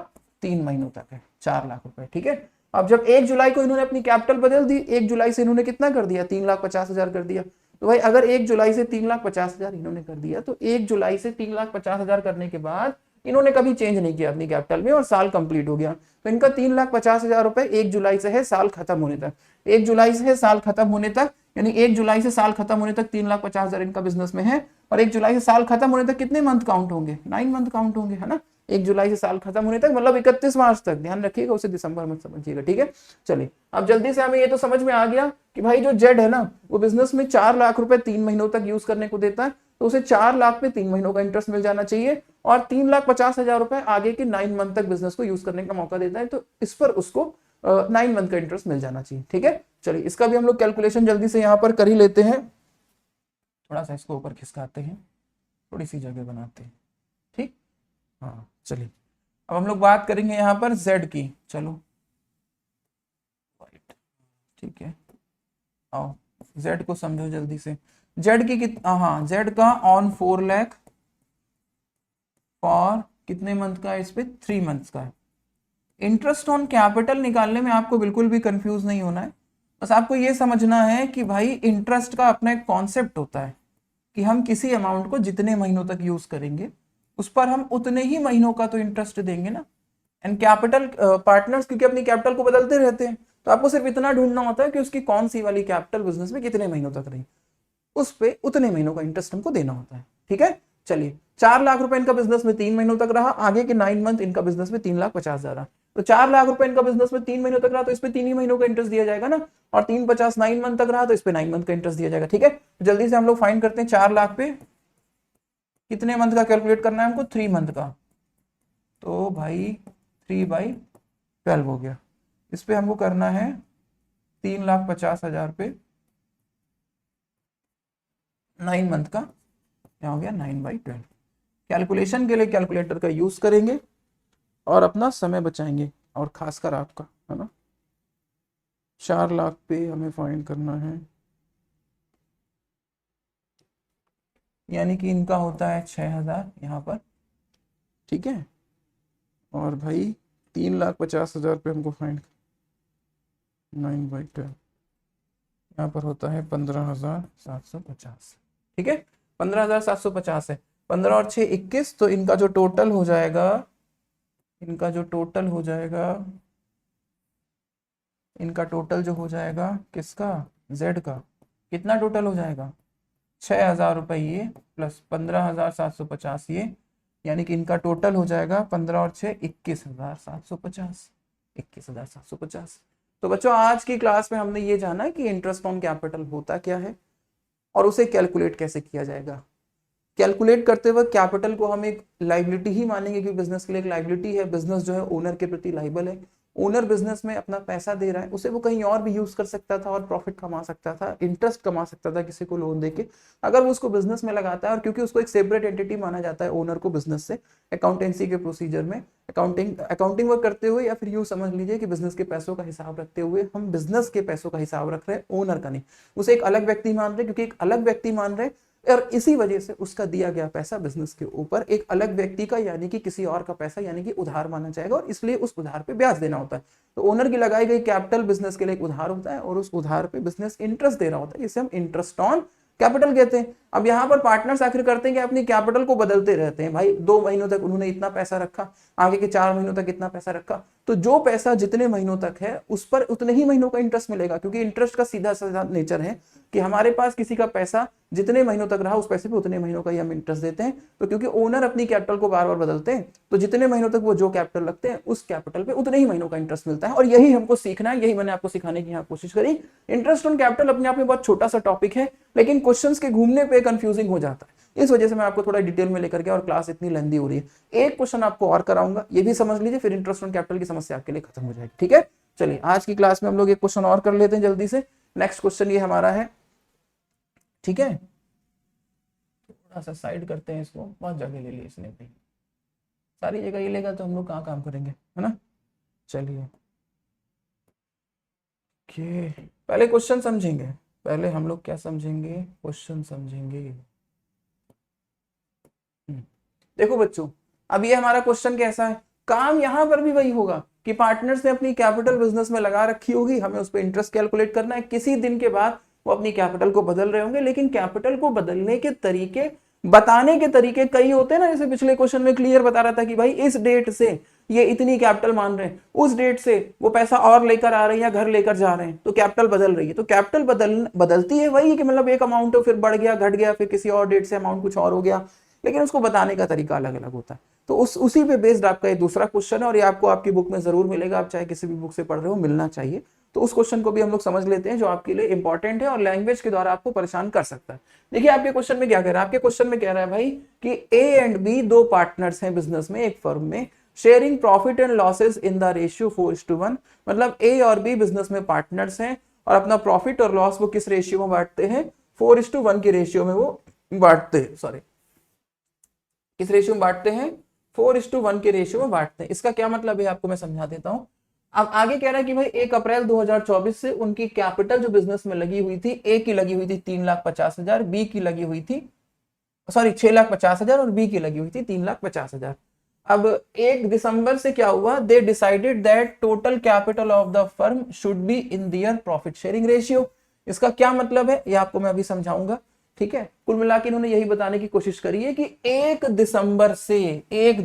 3 महीनों तक है 4 लाख रुपए। ठीक है, अब जब 1 जुलाई को इन्होंने अपनी कैपिटल बदल दी, 1 जुलाई से इन्होंने कितना कर दिया, 3,50,000 कर दिया। तो भाई अगर 1 जुलाई से 3,50,000 इन्होंने कर दिया, तो 1 जुलाई से 3,50,000 करने के बाद इन्होंने कभी चेंज नहीं किया अपनी कैपिटल में और साल कंप्लीट हो गया। तो इनका 3,50,000 रुपए 1 जुलाई से है साल खत्म होने तक, 1 जुलाई से है साल खत्म होने तक, यानी 1 जुलाई से साल खत्म होने तक 3,50,000 इनका बिजनेस में है। और 1 जुलाई से साल खत्म होने तक कितने मंथ काउंट होंगे, 9 मंथ काउंट होंगे, है ना। 1 जुलाई से साल खत्म होने तक मतलब 31 मार्च तक, ध्यान रखिएगा, उसे दिसंबर मत समझिएगा। ठीक है, चलिए अब जल्दी से हमें ये तो समझ में आ गया कि भाई जो जेड है ना वो बिजनेस में 4 लाख रुपए 3 महीनों तक यूज करने को देता है, तो उसे 4 लाख पे 3 महीनों का इंटरेस्ट मिल जाना चाहिए और 3,50,000 रुपए आगे के 9 मंथ तक बिजनेस को यूज करने का मौका देता है, तो इस पर उसको 9 मंथ का इंटरेस्ट मिल जाना चाहिए। ठीक है, चलिए इसका भी हम लोग कैलकुलेशन जल्दी से यहाँ पर कर ही लेते हैं। थोड़ा सा इसको ऊपर खिसकाते हैं, थोड़ी सी जगह बनाते हैं। ठीक, हाँ चलिए अब हम लोग बात करेंगे यहाँ पर z की। चलो ठीक है, आओ z को समझो जल्दी से। z की हाँ z का ऑन 4 लाख फॉर कितने मंथ का है, इस पे 3 मंथ्स का है। इंटरेस्ट ऑन कैपिटल निकालने में आपको बिल्कुल भी कंफ्यूज नहीं होना है, बस आपको ये समझना है कि भाई इंटरेस्ट का अपना एक कॉन्सेप्ट होता है कि हम किसी अमाउंट को जितने महीनों तक यूज करेंगे उस पर हम उतने ही महीनों का तो इंटरेस्ट देंगे ना। एंड कैपिटल पार्टनर्स क्योंकि अपनी कैपिटल को बदलते रहते हैं, तो आपको सिर्फ इतना ढूंढना होता है कि उसकी कौन सी वाली कैपिटल बिजनेस में कितने महीनों तक रही, उस पे उतने महीनों का इंटरेस्ट हमको देना होता है। ठीक है, चलिए 4 लाख रुपए इनका बिजनेस में 3 महीनों तक रहा, आगे के 9 मंथ इनका बिजनेस में 3,50,000 रहा। तो 4 लाख रुपए इनका बिजनेस में 3 महीनों तक रहा, तो इस पे 3 ही महीनों का इंटरेस्ट दिया जाएगा ना, और 3,50 9 मंथ तक रहा तो इस पे 9 मंथ का इंटरेस्ट दिया जाएगा। ठीक है, जल्दी से हम लोग फाइंड करते हैं 4 लाख पे कितने मंथ का कैलकुलेट करना है हमको, 3 मंथ का। तो भाई 3/12 हो गया, इस पे हमको करना है 3,50,000 पे 9 मंथ का, क्या हो गया 9/12। कैलकुलेशन के लिए कैलकुलेटर का यूज करेंगे और अपना समय बचाएंगे, और खासकर आपका, है ना। 4 लाख पे हमें फाइंड करना है, यानी कि इनका होता है 6,000 यहाँ पर, ठीक है। और भाई 3,50,000 पे हमको फाइंड, 9/12 यहाँ पर होता है 15,750, ठीक है। 15,750 है, 15 और 6 21, तो इनका जो टोटल हो जाएगा, इनका जो टोटल हो जाएगा, इनका टोटल जो हो जाएगा किसका, जेड का, कितना टोटल हो जाएगा, 6,000 रुपये ये प्लस 15,750 ये, यानी कि इनका टोटल हो जाएगा 15 और 6 21,750, 21,750। तो बच्चों आज की क्लास में हमने ये जाना कि इंटरेस्ट ऑन कैपिटल होता क्या है और उसे कैलकुलेट कैसे किया जाएगा। कैलकुलेट करते वक्त कैपिटल को हम एक लाइबिलिटी ही मानेंगे, क्योंकि बिजनेस के लिए एक लाइबिलिटी है, बिजनेस जो है ओनर के प्रति लाइबल है। ओनर बिजनेस में अपना पैसा दे रहा है, उसे वो कहीं और भी यूज कर सकता था और प्रॉफिट कमा सकता था, इंटरेस्ट कमा सकता था किसी को लोन देके, अगर वो उसको बिजनेस में लगाता है। और क्योंकि उसको एक सेपरेट एंटिटी माना जाता है ओनर को बिजनेस से, अकाउंटेंसी के प्रोसीजर में अकाउंटिंग वर्क करते हुए, या फिर यूं समझ लीजिए कि बिजनेस के पैसों का हिसाब रखते हुए हम बिजनेस के पैसों का हिसाब रख रहे हैं, ओनर का नहीं। उसे एक अलग व्यक्ति मान रहे, क्योंकि एक अलग व्यक्ति मान रहे, और इसी वजह से उसका दिया गया पैसा बिजनेस के ऊपर एक अलग व्यक्ति का, यानी कि किसी और का पैसा, यानी कि उधार माना जाएगा, और इसलिए उस उधार पे ब्याज देना होता है। तो ओनर की लगाई गई कैपिटल बिजनेस के लिए एक उधार होता है, और उस उधार पे बिजनेस इंटरेस्ट दे रहा होता है, जिसे हम इंटरेस्ट ऑन कैपिटल कहते हैं। अब यहाँ पर पार्टनर्स आखिर करते हैं कि अपनी कैपिटल को बदलते रहते हैं। भाई 2 महीनों तक उन्होंने इतना पैसा रखा, आगे के 4 महीनों तक इतना पैसा रखा, तो जो पैसा जितने महीनों तक है उस पर उतने ही महीनों का इंटरेस्ट मिलेगा, क्योंकि इंटरेस्ट का सीधा साधा नेचर है कि हमारे पास किसी का पैसा जितने महीनों तक रहा उस पैसे पे उतने महीनों का ही हम इंटरेस्ट देते हैं। तो क्योंकि ओनर अपनी कैपिटल को बार बार बदलते हैं, तो जितने महीनों तक वो जो कैपिटल रखते हैं उस कैपिटल पे उतने ही महीनों का इंटरेस्ट मिलता है। और यही हमको सीखना है, यही मैंने आपको सिखाने की यहाँ कोशिश करी। इंटरेस्ट ऑन कैपिटल अपने आप में बहुत छोटा सा टॉपिक है, लेकिन क्वेश्चंस के घूमने पे कंफ्यूजिंग हो जाता है, इस वजह से मैं आपको थोड़ा डिटेल में लेकर के, और क्लास इतनी लेंदी हो रही है। एक क्वेश्चन आपको और कराऊंगा, ये भी समझ लीजिए, फिर इंटरेस्ट ऑन कैपिटल की समस्या आपके लिए खत्म हो जाएगी, ठीक है। चलिए आज की क्लास में हम लोग एक क्वेश्चन और कर लेते हैं जल्दी से। नेक्स्ट क्वेश्चन ये हमारा है, ठीक है। थोड़ा सा साइड करते हैं इसको, बहुत जगह ले ली इसने भी, सारी जगह ये लेगा तो हम लोग कहाँ काम करेंगे, है ना। चलिए पहले क्वेश्चन समझेंगे, पहले हम लोग क्या समझेंगे, क्वेश्चन समझेंगे। देखो बच्चों, अब ये हमारा क्वेश्चन कैसा है, काम यहां पर भी वही होगा कि पार्टनर्स ने अपनी कैपिटल बिजनेस में लगा रखी होगी, हमें उस पर इंटरेस्ट कैलकुलेट करना है। किसी दिन के बाद वो अपनी कैपिटल को बदल रहे होंगे, लेकिन कैपिटल को बदलने के तरीके, बताने के तरीके कई होते हैं ना। जैसे पिछले क्वेश्चन में क्लियर बता रहा था कि भाई इस डेट से ये इतनी कैपिटल मान रहे हैं, उस डेट से वो पैसा और लेकर आ रहे हैं या घर लेकर जा रहे हैं, तो कैपिटल बदल रही है। तो कैपिटल बदलती है वही कि मतलब एक अमाउंट फिर बढ़ गया, घट गया, फिर किसी और डेट से अमाउंट कुछ और हो गया, लेकिन उसको बताने का तरीका अलग अलग होता है। तो उसी पे बेस्ड आपका ये दूसरा क्वेश्चन है, और ये आपको आपकी बुक में जरूर मिलेगा, आप चाहे किसी भी बुक से पढ़ रहे हो, मिलना चाहिए। तो उस क्वेश्चन को भी हम लोग समझ लेते हैं, जो आपके लिए इंपॉर्टेंट है और लैंग्वेज के द्वारा आपको परेशान कर सकता है। देखिए आपके क्वेश्चन में क्या कह रहा है, आपके क्वेश्चन में कह रहा है भाई कि ए एंड बी दो पार्टनर्स हैं बिजनेस में, एक फर्म में, sharing profit and losses in the ratio 4:1। मतलब ए और बी बिजनेस में पार्टनर्स हैं, और अपना प्रॉफिट और लॉस वो किस रेशियो में बांटते हैं, 4:1 की रेशियो में वो बांटते हैं। सॉरी, किस रेशियो में बांटते हैं, 4:1 के रेशियो में बांटते हैं। इसका क्या मतलब है आपको मैं समझा देता हूं। अब आगे कह रहा है कि भाई 1 अप्रैल 2024 से उनकी कैपिटल जो बिजनेस में लगी हुई थी, ए की लगी हुई थी 3,50,000, बी की लगी हुई थी, सॉरी 6,50,000, और बी की लगी हुई थी 3,50,000। अब 1 दिसंबर से क्या हुआ, they decided that total capital of the firm should be in their profit sharing ratio. इसका क्या मतलब है ये आपको मैं अभी समझाऊंगा, ठीक है। कुल मिला के इन्होंने यही बताने की कोशिश करी है कि 1 दिसंबर से 1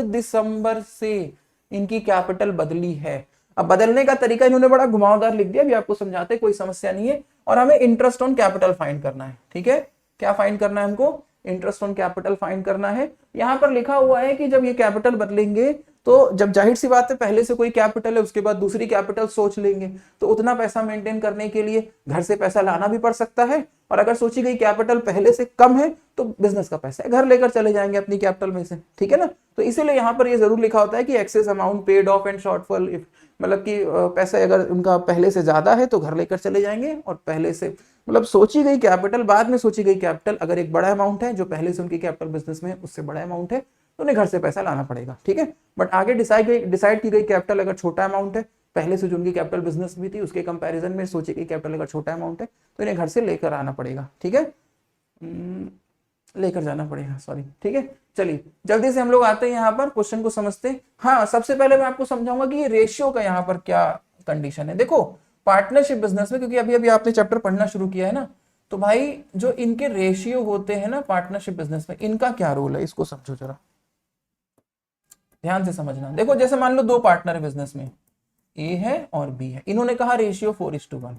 दिसंबर से इनकी कैपिटल बदली है। अब बदलने का तरीका इन्होंने बड़ा घुमावदार लिख दिया, अभी आपको समझाते, कोई समस्या नहीं है। और हमें इंटरेस्ट ऑन कैपिटल फाइंड करना है, ठीक है। क्या फाइंड करना है हमको, इंटरेस्ट ऑन कैपिटल फाइंड करना है। यहां पर लिखा हुआ है कि जब ये कैपिटल बदलेंगे, तो जब जाहिर सी बात है पहले से कोई कैपिटल है, उसके बाद दूसरी कैपिटल सोच लेंगे, तो उतना पैसा मेंटेन करने के लिए घर से पैसा लाना भी पड़ सकता है। और अगर सोची गई कैपिटल पहले से कम है, तो बिजनेस का पैसा घर लेकर चले जाएंगे अपनी कैपिटल में से, ठीक है ना। तो इसीलिए यहां पर ये जरूर लिखा होता है कि excess amount paid of and shortfall, मतलब कि पैसे अगर उनका पहले से ज्यादा है तो घर लेकर चले जाएंगे, और पहले से मतलब सोची गई कैपिटल, बाद में सोची गई कैपिटल अगर एक बड़ा अमाउंट है जो पहले से उनकी कैपिटल बिजनेस में उससे बड़ा अमाउंट है तो उन्हें घर से पैसा लाना पड़ेगा, ठीक है। बट आगे डिसाइड की गई कैपिटल अगर छोटा अमाउंट है, पहले से जो उनकी कैपिटल बिजनेस भी थी उसके कंपैरिजन में सोची गई कैपिटल अगर छोटा अमाउंट है तो इन्हें घर से लेकर आना पड़ेगा, ठीक है, लेकर जाना पड़ेगा, सॉरी, ठीक है। चलिए जल्दी से हम लोग आते हैं यहाँ पर क्वेश्चन को समझते हैं। हाँ, सबसे पहले मैं आपको समझाऊंगा कि ये रेशियो का यहाँ पर क्या कंडीशन है। देखो पार्टनरशिप बिजनेस में, क्योंकि अभी अभी आपने चैप्टर पढ़ना शुरू किया है ना, तो भाई जो इनके रेशियो होते हैं ना पार्टनरशिप बिजनेस में, इनका क्या रोल है इसको समझो जरा, ध्यान से समझना। देखो जैसे मान लो दो पार्टनर है बिजनेस में, ए है और बी है, इन्होंने कहा रेशियो 4:1।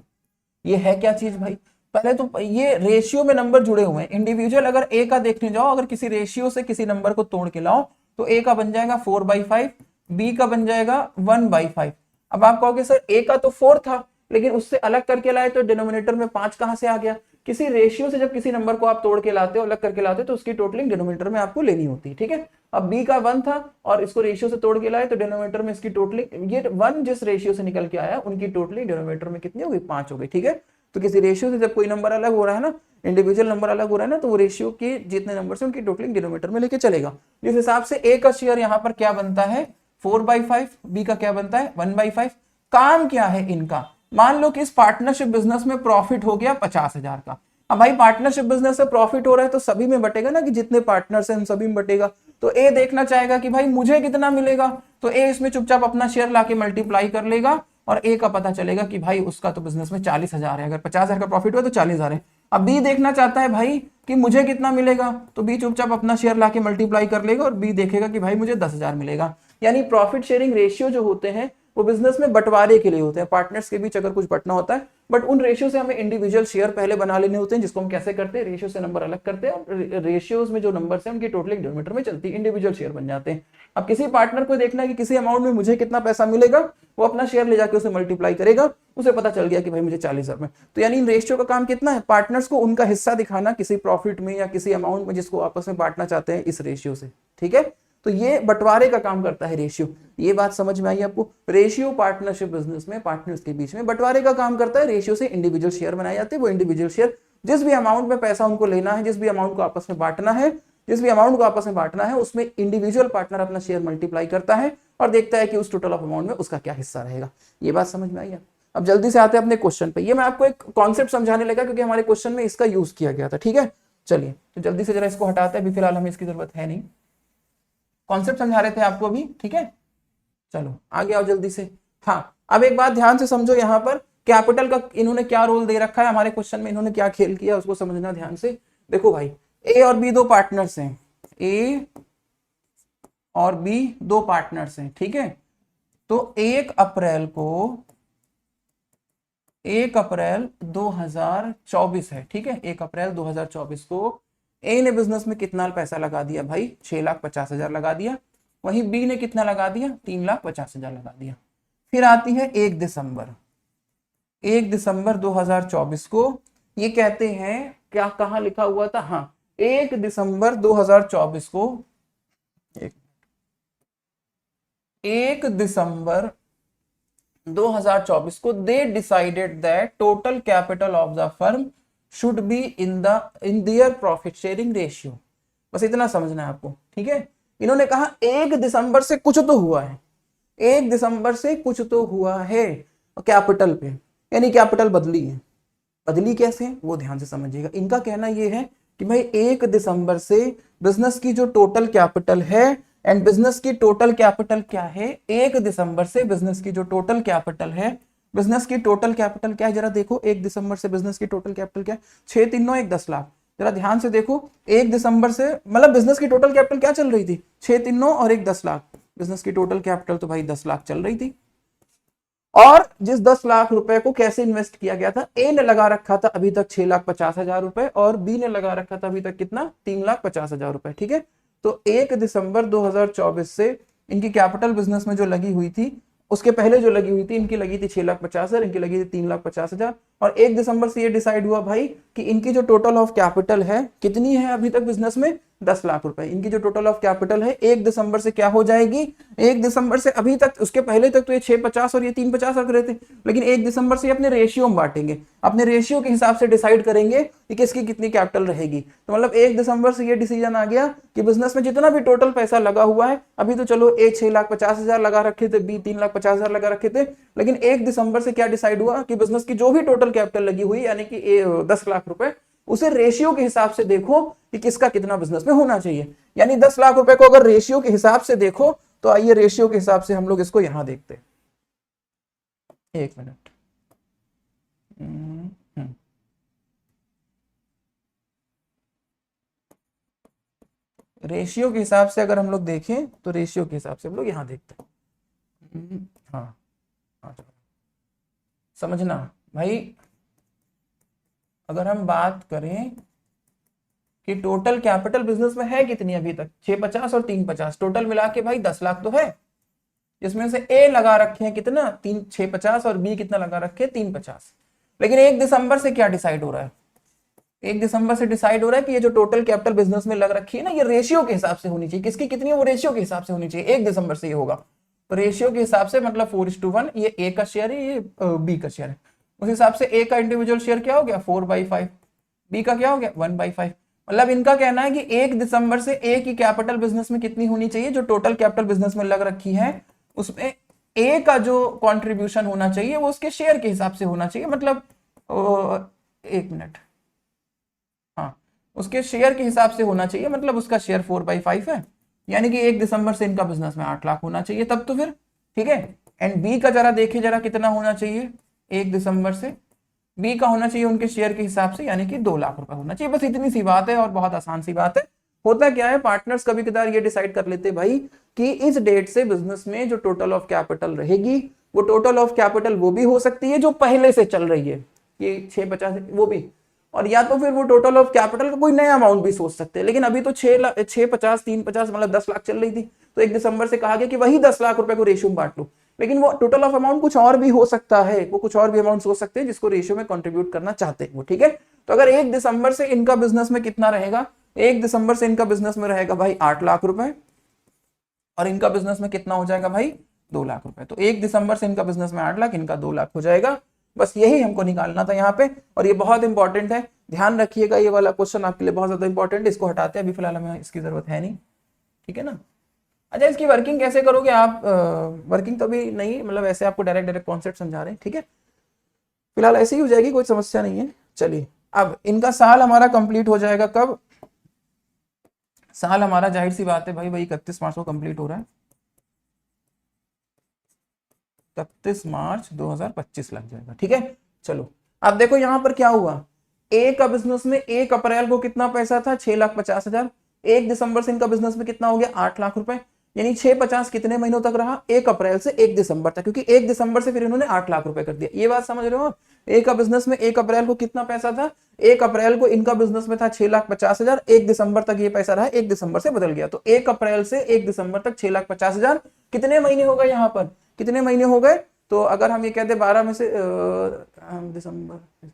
ये है क्या चीज भाई, पहले तो ये रेशियो में नंबर जुड़े हुए हैं। इंडिविजुअल अगर ए का देखने जाओ, अगर किसी रेशियो से किसी नंबर को तोड़ के लाओ तो ए का बन जाएगा 4/5, बी का बन जाएगा 1/5। अब आप कहोगे सर ए का तो 4 था लेकिन उससे अलग करके लाए तो डिनोमिनेटर में 5 कहां से आ गया। किसी रेशियो से जब किसी नंबर को आप तोड़ के लाते हो, अलग करके लाते हो, तो उसकी टोटलिंग डिनोमिनेटर में आपको लेनी होती है, ठीक है। अब बी का 1 था और इसको रेशियो से तोड़ के लाए तो डिनोमिनेटर में इसकी टोटलिंग, ये 1 जिस रेशियो से निकल के आया उनकी टोटलिंग डिनोमिनेटर में कितनी हो गई, 5 हो गई, ठीक है। तो किसी रेशियो से जब कोई नंबर अलग हो रहा है ना, इंडिविजुअल नंबर अलग हो रहा है ना, तो वो रेशियो के जितने नंबर से उनकी टोटलिंग डिनोमिनेटर में लेके चलेगा। जिस हिसाब से ए का शेयर यहाँ पर क्या बनता है 4/5, बी का क्या बनता है 1/5। काम क्या है इनका, मान लो कि इस पार्टनरशिप बिजनेस में प्रॉफिट हो गया 50,000 का। अब भाई पार्टनरशिप बिजनेस से प्रॉफिट हो रहा है तो सभी में बटेगा ना, कि जितने पार्टनर्स हैं उन सभी में बटेगा। तो ए देखना चाहेगा कि भाई मुझे कितना मिलेगा, तो ए इसमें चुपचाप अपना शेयर लाके मल्टीप्लाई कर लेगा और ए का पता चलेगा कि भाई उसका तो बिजनेस में 40,000 है, अगर 50,000 का प्रॉफिट हुआ तो 40,000 है। अब बी देखना चाहता है भाई कि मुझे कितना मिलेगा, तो बी चुपचाप अपना शेयर लाके मल्टीप्लाई कर लेगा और बी देखेगा कि भाई मुझे 10,000 मिलेगा। यानी प्रॉफिट शेयरिंग रेशियो जो होते हैं वो बिजनेस में बंटवारे के लिए होते हैं, पार्टनर्स के बीच अगर कुछ बंटना होता है, बट उन रेशियो से हमें इंडिविजुअल शेयर पहले बना लेने होते हैं, जिसको हम कैसे करते हैं, रेशियो से नंबर अलग करते हैं और रेशियोज में जो नंबर है उनकी टोटलिंग डिनोमिनेटर में चलती है, इंडिविजुअल शेयर बन जाते हैं। अब किसी पार्टनर को देखना है कि किसी अमाउंट में मुझे कितना पैसा मिलेगा, वो अपना शेयर ले जाकर उसे मल्टीप्लाई करेगा, उसे पता चल गया कि भाई मुझे 40,000 में। तो यानी इन रेशियो का काम कितना है, पार्टनर्स को उनका हिस्सा दिखाना किसी प्रॉफिट में या किसी अमाउंट में जिसको आपस में बांटना चाहते हैं इस रेशियो से, ठीक है। तो ये बंटवारे का काम करता है रेशियो। ये बात समझ में आई आपको, रेशियो पार्टनरशिप बिजनेस में पार्टनर्स के बीच में बंटवारे का काम करता है। रेशियो से इंडिविजुअल शेयर बनाए जाते हैं, वो इंडिविजुअल शेयर जिस भी अमाउंट में पैसा उनको लेना है, जिस भी अमाउंट को आपस में बांटना है, जिस भी अमाउंट को आपस में बांटना है, उसमें इंडिविजुअल पार्टनर अपना शेयर मल्टीप्लाई करता है और देखता है कि उस टोटल ऑफ अमाउंट में उसका क्या हिस्सा रहेगा। ये बात समझ में आई है। अब जल्दी से आते हैं अपने क्वेश्चन पे। ये मैं आपको एक कॉन्सेप्ट समझाने लगा क्योंकि हमारे क्वेश्चन में इसका यूज किया गया था, ठीक है। चलिए तो जल्दी से जरा इसको हटाते हैं, अभी फिलहाल हमें इसकी जरूरत है नहीं, कॉन्सेप्ट समझा रहे थे आपको अभी, ठीक है। चलो आगे आओ जल्दी से। हाँ, अब एक बात ध्यान से समझो, यहाँ पर कैपिटल का इन्होंने क्या रोल दे रखा है, हमारे क्वेश्चन में इन्होंने क्या खेल किया उसको समझना ध्यान से। देखो भाई ए और बी दो पार्टनर्स हैं, ए और बी दो पार्टनर्स हैं, ठीक है। तो 1 अप्रैल 2024 है, ठीक है। 1 अप्रैल 2024 को ए ने बिजनेस में कितना पैसा लगा दिया भाई, 6,50,000 लगा दिया। वहीं बी ने कितना लगा दिया, 3,50,000 लगा दिया। फिर आती है 1 दिसंबर 2024 को, ये कहते हैं क्या, कहां लिखा हुआ था, हाँ 1 दिसंबर 2024 को, 1 दिसंबर 2024 को they decided that total capital of the firm should be in their profit sharing ratio. बस इतना समझना है आपको, ठीक है। इन्होंने कहा 1 दिसंबर से कुछ तो हुआ है, 1 दिसंबर से कुछ तो हुआ है कैपिटल पे, यानी कैपिटल बदली है। बदली कैसे वो ध्यान से समझिएगा। इनका कहना यह है कि भाई 1 दिसंबर से बिजनेस की जो टोटल कैपिटल है, एंड बिजनेस की टोटल कैपिटल क्या है, 1 दिसंबर से बिजनेस की जो टोटल कैपिटल है, बिजनेस की टोटल कैपिटल क्या है जरा देखो। 1 दिसंबर से बिजनेस की टोटल कैपिटल क्या है, 6,391 10 लाख। जरा ध्यान से देखो, 1 दिसंबर से मतलब बिजनेस की टोटल कैपिटल क्या चल रही थी, 6,391 और 1 10 लाख। बिजनेस की टोटल कैपिटल तो भाई 10 लाख चल रही थी। और जिस 10 लाख रुपए को कैसे इन्वेस्ट किया गया था, ए ने लगा रखा था अभी तक 6,50,000 रुपए और बी ने लगा रखा था अभी तक कितना, 3,50,000 रुपए, ठीक है। तो 1 दिसंबर 2024 से इनकी कैपिटल बिजनेस में जो लगी हुई थी, उसके पहले जो लगी हुई थी, इनकी लगी थी 6,50,000, इनकी लगी थी 3,50,000। और 1 दिसंबर से ये डिसाइड हुआ भाई कि इनकी जो टोटल ऑफ कैपिटल है कितनी है अभी तक बिजनेस में, 10 लाख रुपए। इनकी जो टोटल ऑफ कैपिटल है 1 दिसंबर से क्या हो जाएगी, 1 दिसंबर से, अभी तक उसके पहले तक तो ये 650 और ये 350 रख रहे थे, लेकिन 1 दिसंबर से अपने रेशियो में बांटेंगे, अपने रेशियो के हिसाब से डिसाइड करेंगे कि किसकी कितनी कैपिटल रहेगी। तो मतलब 1 दिसंबर से ये डिसीजन आ गया कि बिजनेस में जितना भी टोटल पैसा लगा हुआ है, अभी तो चलो ए 6,50,000 लगा रखे थे, बी 3,50,000 लगा रखे थे, लेकिन 1 दिसंबर से क्या डिसाइड हुआ कि बिजनेस की जो भी टोटल कैपिटल लगी हुई यानी कि 10 लाख रुपए, उसे रेशियो के हिसाब से देखो कि किसका कितना बिजनेस में होना चाहिए। यानी 10 लाख रुपए को अगर रेशियो के हिसाब से देखो तो आइए रेशियो के हिसाब से हम लोग इसको यहां देखते हैं। एक मिनट। रेशियो के हिसाब से अगर हम लोग देखें तो रेशियो के हिसाब से हम लोग यहां देखते हैं। हाँ, समझना भाई, अगर हम बात करें कि टोटल कैपिटल बिजनेस में है कितनी अभी तक, 650 और 350, टोटल मिला के भाई 10 लाख तो है, जिसमें से ए लगा रखे हैं कितना, 650 और बी कितना लगा रखे हैं 350। लेकिन 1 दिसंबर से क्या डिसाइड हो रहा है, 1 दिसंबर से डिसाइड हो रहा है कि ये जो टोटल कैपिटल बिजनेस में लग रखी है ना, ये रेशियो के हिसाब से होनी चाहिए, किसकी कितनी है वो रेशियो के हिसाब से होनी चाहिए, 1 दिसंबर से ये होगा। तो रेशियो के हिसाब से मतलब 4:1, ये ए का शेयर है, ये बी का शेयर है, उस हिसाब से ए का इंडिविजुअल शेयर क्या हो गया 4/5, बी का क्या हो गया 1/5। मतलब इनका कहना है कि 1 दिसंबर से ए की कैपिटल बिजनेस में कितनी होनी चाहिए, जो टोटल कैपिटल बिजनेस में लग रखी है उसमें ए का जो कंट्रीब्यूशन होना चाहिए वो उसके शेयर के हिसाब से होना चाहिए, मतलब एक मिनट, हाँ, उसके शेयर के हिसाब से होना चाहिए, मतलब उसका शेयर 4/5 है, यानी कि 1 दिसंबर से इनका बिजनेस में 8 लाख होना चाहिए तब तो फिर ठीक है। एंड बी का जरा देखे जरा कितना होना चाहिए 1 दिसंबर से, बी का होना चाहिए उनके शेयर के हिसाब से यानी कि 2 लाख रुपए होना चाहिए। बस इतनी सी बात है और बहुत आसान सी बात है। होता क्या है, पार्टनर्स कभी कदार ये डिसाइड कर लेते भाई कि इस डेट से बिजनेस में जो टोटल ऑफ कैपिटल रहेगी, वो टोटल ऑफ कैपिटल वो भी हो सकती है जो पहले से चल रही है, ये 650 वो भी, और या तो फिर वो टोटल ऑफ कैपिटल का कोई नया अमाउंट भी सोच सकते हैं। लेकिन अभी तो 650 350 मतलब 10 लाख चल रही थी, तो 1 दिसंबर से कहा गया कि वही 10 लाख रुपए को रेशियो में बांट लो। लेकिन वो टोटल ऑफ अमाउंट कुछ और भी हो सकता है, वो कुछ और भी अमाउंट हो सकते हैं जिसको रेशियो में कंट्रीब्यूट करना चाहते हैं वो, ठीक है। तो अगर 1 दिसंबर से इनका बिजनेस में कितना रहेगा, 1 दिसंबर से इनका बिजनेस में रहेगा भाई 8 लाख रुपए, और इनका बिजनेस में कितना हो जाएगा भाई 2 लाख रुपए। तो 1 दिसंबर से इनका बिजनेस में 8 लाख, इनका 2 लाख हो जाएगा। बस यही हमको निकालना था यहाँ पे, और ये बहुत इंपॉर्टेंट है, ध्यान रखिएगा, ये वाला क्वेश्चन आपके लिए बहुत ज्यादा इंपॉर्टेंट है। इसको हटाते हैं, अभी फिलहाल हमें इसकी जरूरत है नहीं, ठीक है ना। अच्छा, इसकी वर्किंग कैसे करोगे आप, वर्किंग तो अभी नहीं, मतलब ऐसे आपको डायरेक्ट डायरेक्ट कॉन्सेप्ट समझा रहे हैं, ठीक है, फिलहाल ऐसे ही हो जाएगी, कोई समस्या नहीं है। चलिए, अब इनका साल हमारा कंप्लीट हो जाएगा कब, साल हमारा जाहिर सी बात है भाई वही 31 मार्च को कंप्लीट हो रहा है, 31 मार्च 2025 लग जाएगा, ठीक है। चलो अब देखो यहां पर क्या हुआ, ए का बिजनेस में 1 अप्रैल को कितना पैसा था 6,50,000, 1 दिसंबर से इनका बिजनेस में कितना हो गया 8 लाख रुपए, यानी 650 कितने महीनों तक रहा, 1 अप्रैल से 1 दिसंबर तक, क्योंकि 1 दिसंबर से फिर इन्होंने 8 लाख रुपए कर दिया। ये बात समझ रहे हो, ए का बिजनेस में 1 अप्रैल को कितना पैसा था, 1 अप्रैल को इनका बिजनेस में था 6,50,000, 1 दिसंबर तक ये पैसा रहा, 1 दिसंबर से बदल गया, तो 1 अप्रैल से 1 दिसंबर तक 6,50,000, कितने महीने हो गए यहाँ पर, कितने महीने हो गए, तो अगर हम ये कहते 12 में से दिसंबर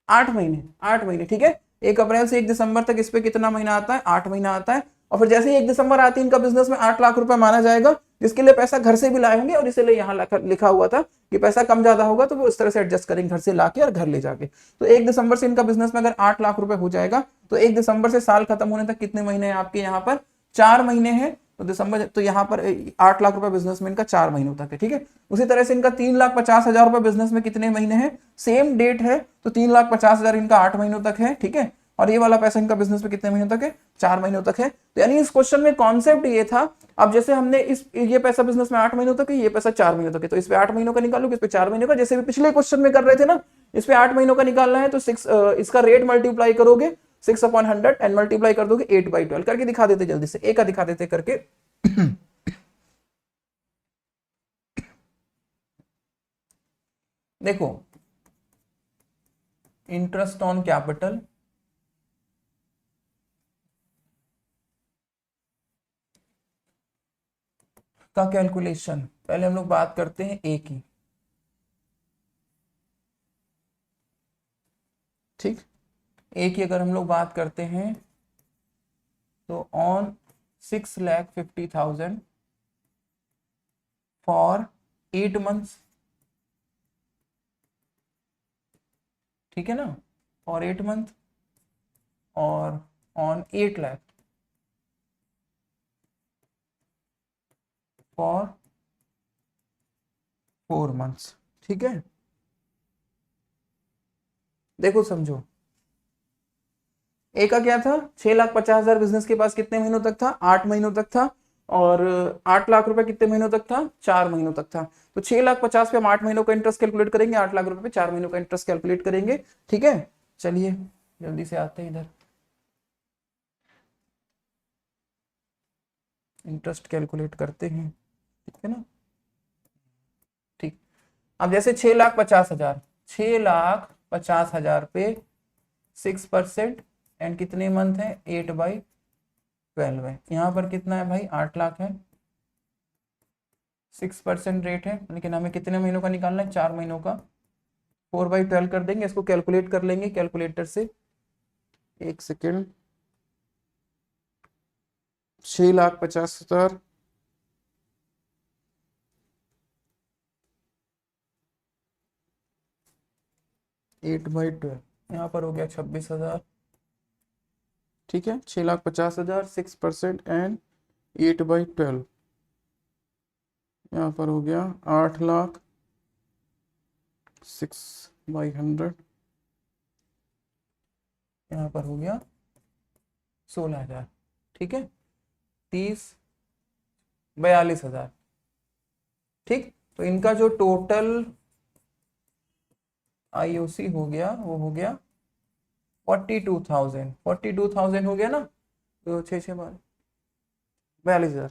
8 महीने, 8 महीने, ठीक है। 1 अप्रैल से 1 दिसंबर तक इस पे कितना महीना आता है, 8 महीना आता है। और फिर जैसे ही 1 दिसंबर आती है इनका बिजनेस में 8 लाख रुपए माना जाएगा, जिसके लिए पैसा घर से भी लाए होंगे, और इसीलिए यहाँ लिखा हुआ था कि पैसा कम ज्यादा होगा तो वो इस तरह से एडजस्ट करेंगे घर से लाके और घर ले जाके। तो 1 दिसंबर से इनका बिजनेस में अगर 8 लाख रुपए हो जाएगा, तो 1 दिसंबर से साल खत्म होने तक कितने महीने हैं आपके यहाँ पर, 4 महीने हैं। तो दिसंबर, तो यहाँ पर 8 लाख रुपए बिजनेस में इनका 4 महीनों तक है, ठीक है। उसी तरह से इनका 3,50,000 रुपए बिजनेस में कितने महीने हैं, सेम डेट है, तो 3,50,000 इनका 8 महीनों तक है, ठीक है। और ये वाला पैसा इनका बिजनेस में कितने महीनों तक है, 4 महीनों तक है। तो यानी इस क्वेश्चन में कॉन्सेप्ट ये था, अब जैसे हमने ये पैसा बिजनेस में 8 महीनों तक है, ये पैसा 4 महीनों तक है, तो इस पे 8 महीनों का निकालोगे, इस पे 4 महीनों का, जैसे भी पिछले क्वेश्चन में कर रहे थे ना, इस पे 8 महीनों का निकालना है तो 6 इसका रेट मल्टीप्लाई करोगे 6/100 एंड मल्टीप्लाई कर दोगे 8/12, करके दिखा देते जल्दी से, एक का दिखा देते करके। देखो, इंटरेस्ट ऑन कैपिटल का कैलकुलेशन, पहले हम लोग बात करते हैं ए की, ठीक। ए की अगर हम लोग बात करते हैं तो ऑन 6,50,000 फॉर 8 months, ठीक है ना, और 8 month, और ऑन 8 लाख फॉर 4 months, ठीक है। देखो समझो, ए का क्या था, 6,50,000 बिजनेस के पास कितने महीनों तक था, 8 महीनों तक था, और 8 लाख रुपए कितने महीनों तक था, 4 महीनों तक था। तो 6,50,000 पे हम 8 महीनों का इंटरेस्ट कैलकुलेट करेंगे, 8 लाख रुपए पे 4 महीनों का इंटरेस्ट कैलकुलेट करेंगे, ठीक है। चलिए जल्दी से आते हैं इधर, इंटरेस्ट कैलकुलेट करते हैं, ठीक है ना। ठीक, अब जैसे 6,50,000, 6,50,000 पे 6%, एंड कितने मंथ है, 8/12 है। यहाँ पर कितना है भाई, 8 लाख है, 6% रेट है, लेकिन हमें कितने महीनों का निकालना है, 4 महीनों का। 4/12 कर देंगे, इसको कैलकुलेट कर लेंगे कैलकुलेटर से, 1 सेकेंड। 6,50,000 8/12, यहाँ पर हो गया 26,000, ठीक है। 6,50,000, 6% एंड 8/12, यहाँ पर हो गया 8 लाख, 6/100, यहाँ पर हो गया 16,000, ठीक है। 42,000, ठीक। तो इनका जो टोटल आईओसी हो गया वो हो गया 42,000 हो गया ना, तो 42,000।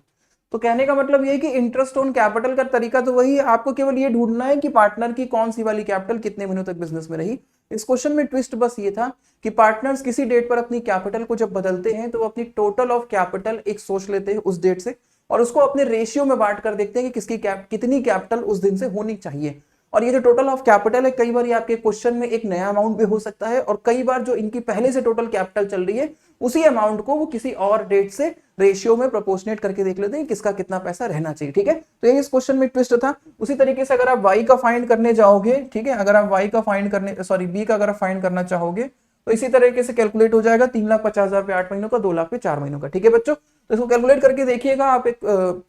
तो कहने का मतलब ये है कि इंटरेस्ट ऑन कैपिटल का तरीका तो वही है, आपको केवल ये ढूंढना है कि पार्टनर की कौन सी वाली कैपिटल कितने महीनों तक बिजनेस में रही। इस क्वेश्चन में ट्विस्ट बस ये था कि पार्टनर्स किसी डेट पर अपनी कैपिटल को जब बदलते हैं तो वो अपनी टोटल ऑफ कैपिटल एक सोच लेते हैं उस डेट से, और उसको अपने रेशियो में बांट कर देखते हैं कि किसकी कितनी कैपिटल उस दिन से होनी चाहिए। और ये जो टोटल ऑफ कैपिटल है, कई बार ये आपके क्वेश्चन में एक नया अमाउंट भी हो सकता है, और कई बार जो इनकी पहले से टोटल कैपिटल चल रही है उसी अमाउंट को वो किसी और डेट से रेशियो में प्रोपोर्शनेट करके देख लेते हैं किसका कितना पैसा रहना चाहिए, ठीक है। तो ये इस क्वेश्चन में ट्विस्ट था। उसी तरीके से अगर आप y का फाइंड करने जाओगे, ठीक है, अगर आप y का फाइंड करने, सॉरी b का अगर आप फाइंड करना चाहोगे तो इसी तरीके से कैलकुलेट हो जाएगा, 3,50,000 पे 8 महीनों का, 2 लाख पे 4 महीनों का, ठीक है बच्चों। तो इसको कैलकुलेट करके देखिएगा आप, एक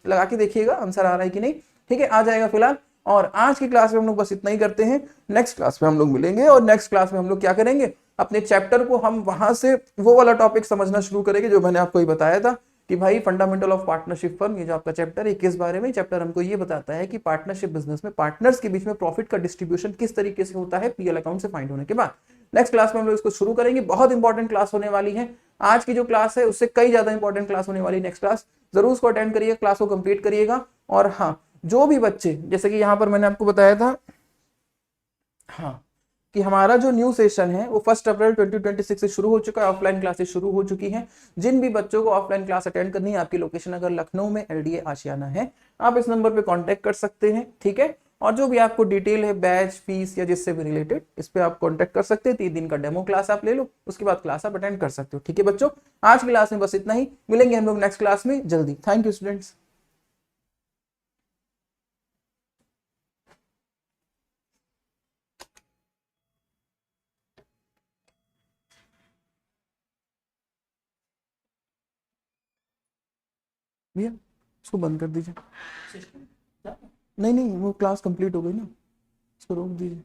लगा के देखिएगा आंसर आ रहा है कि नहीं, ठीक है, आ जाएगा फिलहाल। और आज की क्लास में हम लोग बस इतना ही करते हैं, नेक्स्ट क्लास में हम लोग मिलेंगे, और नेक्स्ट क्लास में हम लोग क्या करेंगे, अपने चैप्टर को हम वहां से वो वाला टॉपिक समझना शुरू करेंगे जो मैंने आपको ही बताया था कि भाई फंडामेंटल ऑफ पार्टनरशिप फर्म, ये जो आपका चैप्टर है किस बारे में, चैप्टर हमको ये बताता है कि पार्टनरशिप बिजनेस में पार्टनर्स के बीच में प्रॉफिट का डिस्ट्रीब्यूशन किस तरीके से होता है पीएल अकाउंट से फाइंड होने के बाद। नेक्स्ट क्लास में हम लोग इसको शुरू करेंगे, बहुत इंपॉर्टेंट क्लास होने वाली है। आज की जो क्लास है उससे कई ज्यादा इंपॉर्टेंट क्लास होने वाली है नेक्स्ट क्लास, जरूर उसको अटेंड करिए, क्लास को कंप्लीट करिएगा। और हाँ, जो भी बच्चे, जैसे कि यहाँ पर मैंने आपको बताया था, हाँ, कि हमारा जो न्यू सेशन है वो 1 अप्रैल 2026 से शुरू हो चुका है, ऑफलाइन क्लासेस शुरू हो चुकी हैं। जिन भी बच्चों को ऑफलाइन क्लास अटेंड करनी है, आपकी लोकेशन अगर लखनऊ में एलडीए आशियाना है, आप इस नंबर पे कांटेक्ट कर सकते हैं, ठीक है। और जो भी आपको डिटेल है, बैच फीस या जिससे भी रिलेटेड, इस पे आप कांटेक्ट कर सकते हैं। 3 दिन का डेमो क्लास आप ले लो, उसके बाद क्लास आप अटेंड कर सकते हो, ठीक है बच्चों। आज की क्लास में बस इतना ही, मिलेंगे हम लोग नेक्स्ट क्लास में जल्दी। Thank you students. भैया इसको बंद कर दीजिए, नहीं नहीं वो क्लास कंप्लीट हो गई ना, इसको रोक दीजिए।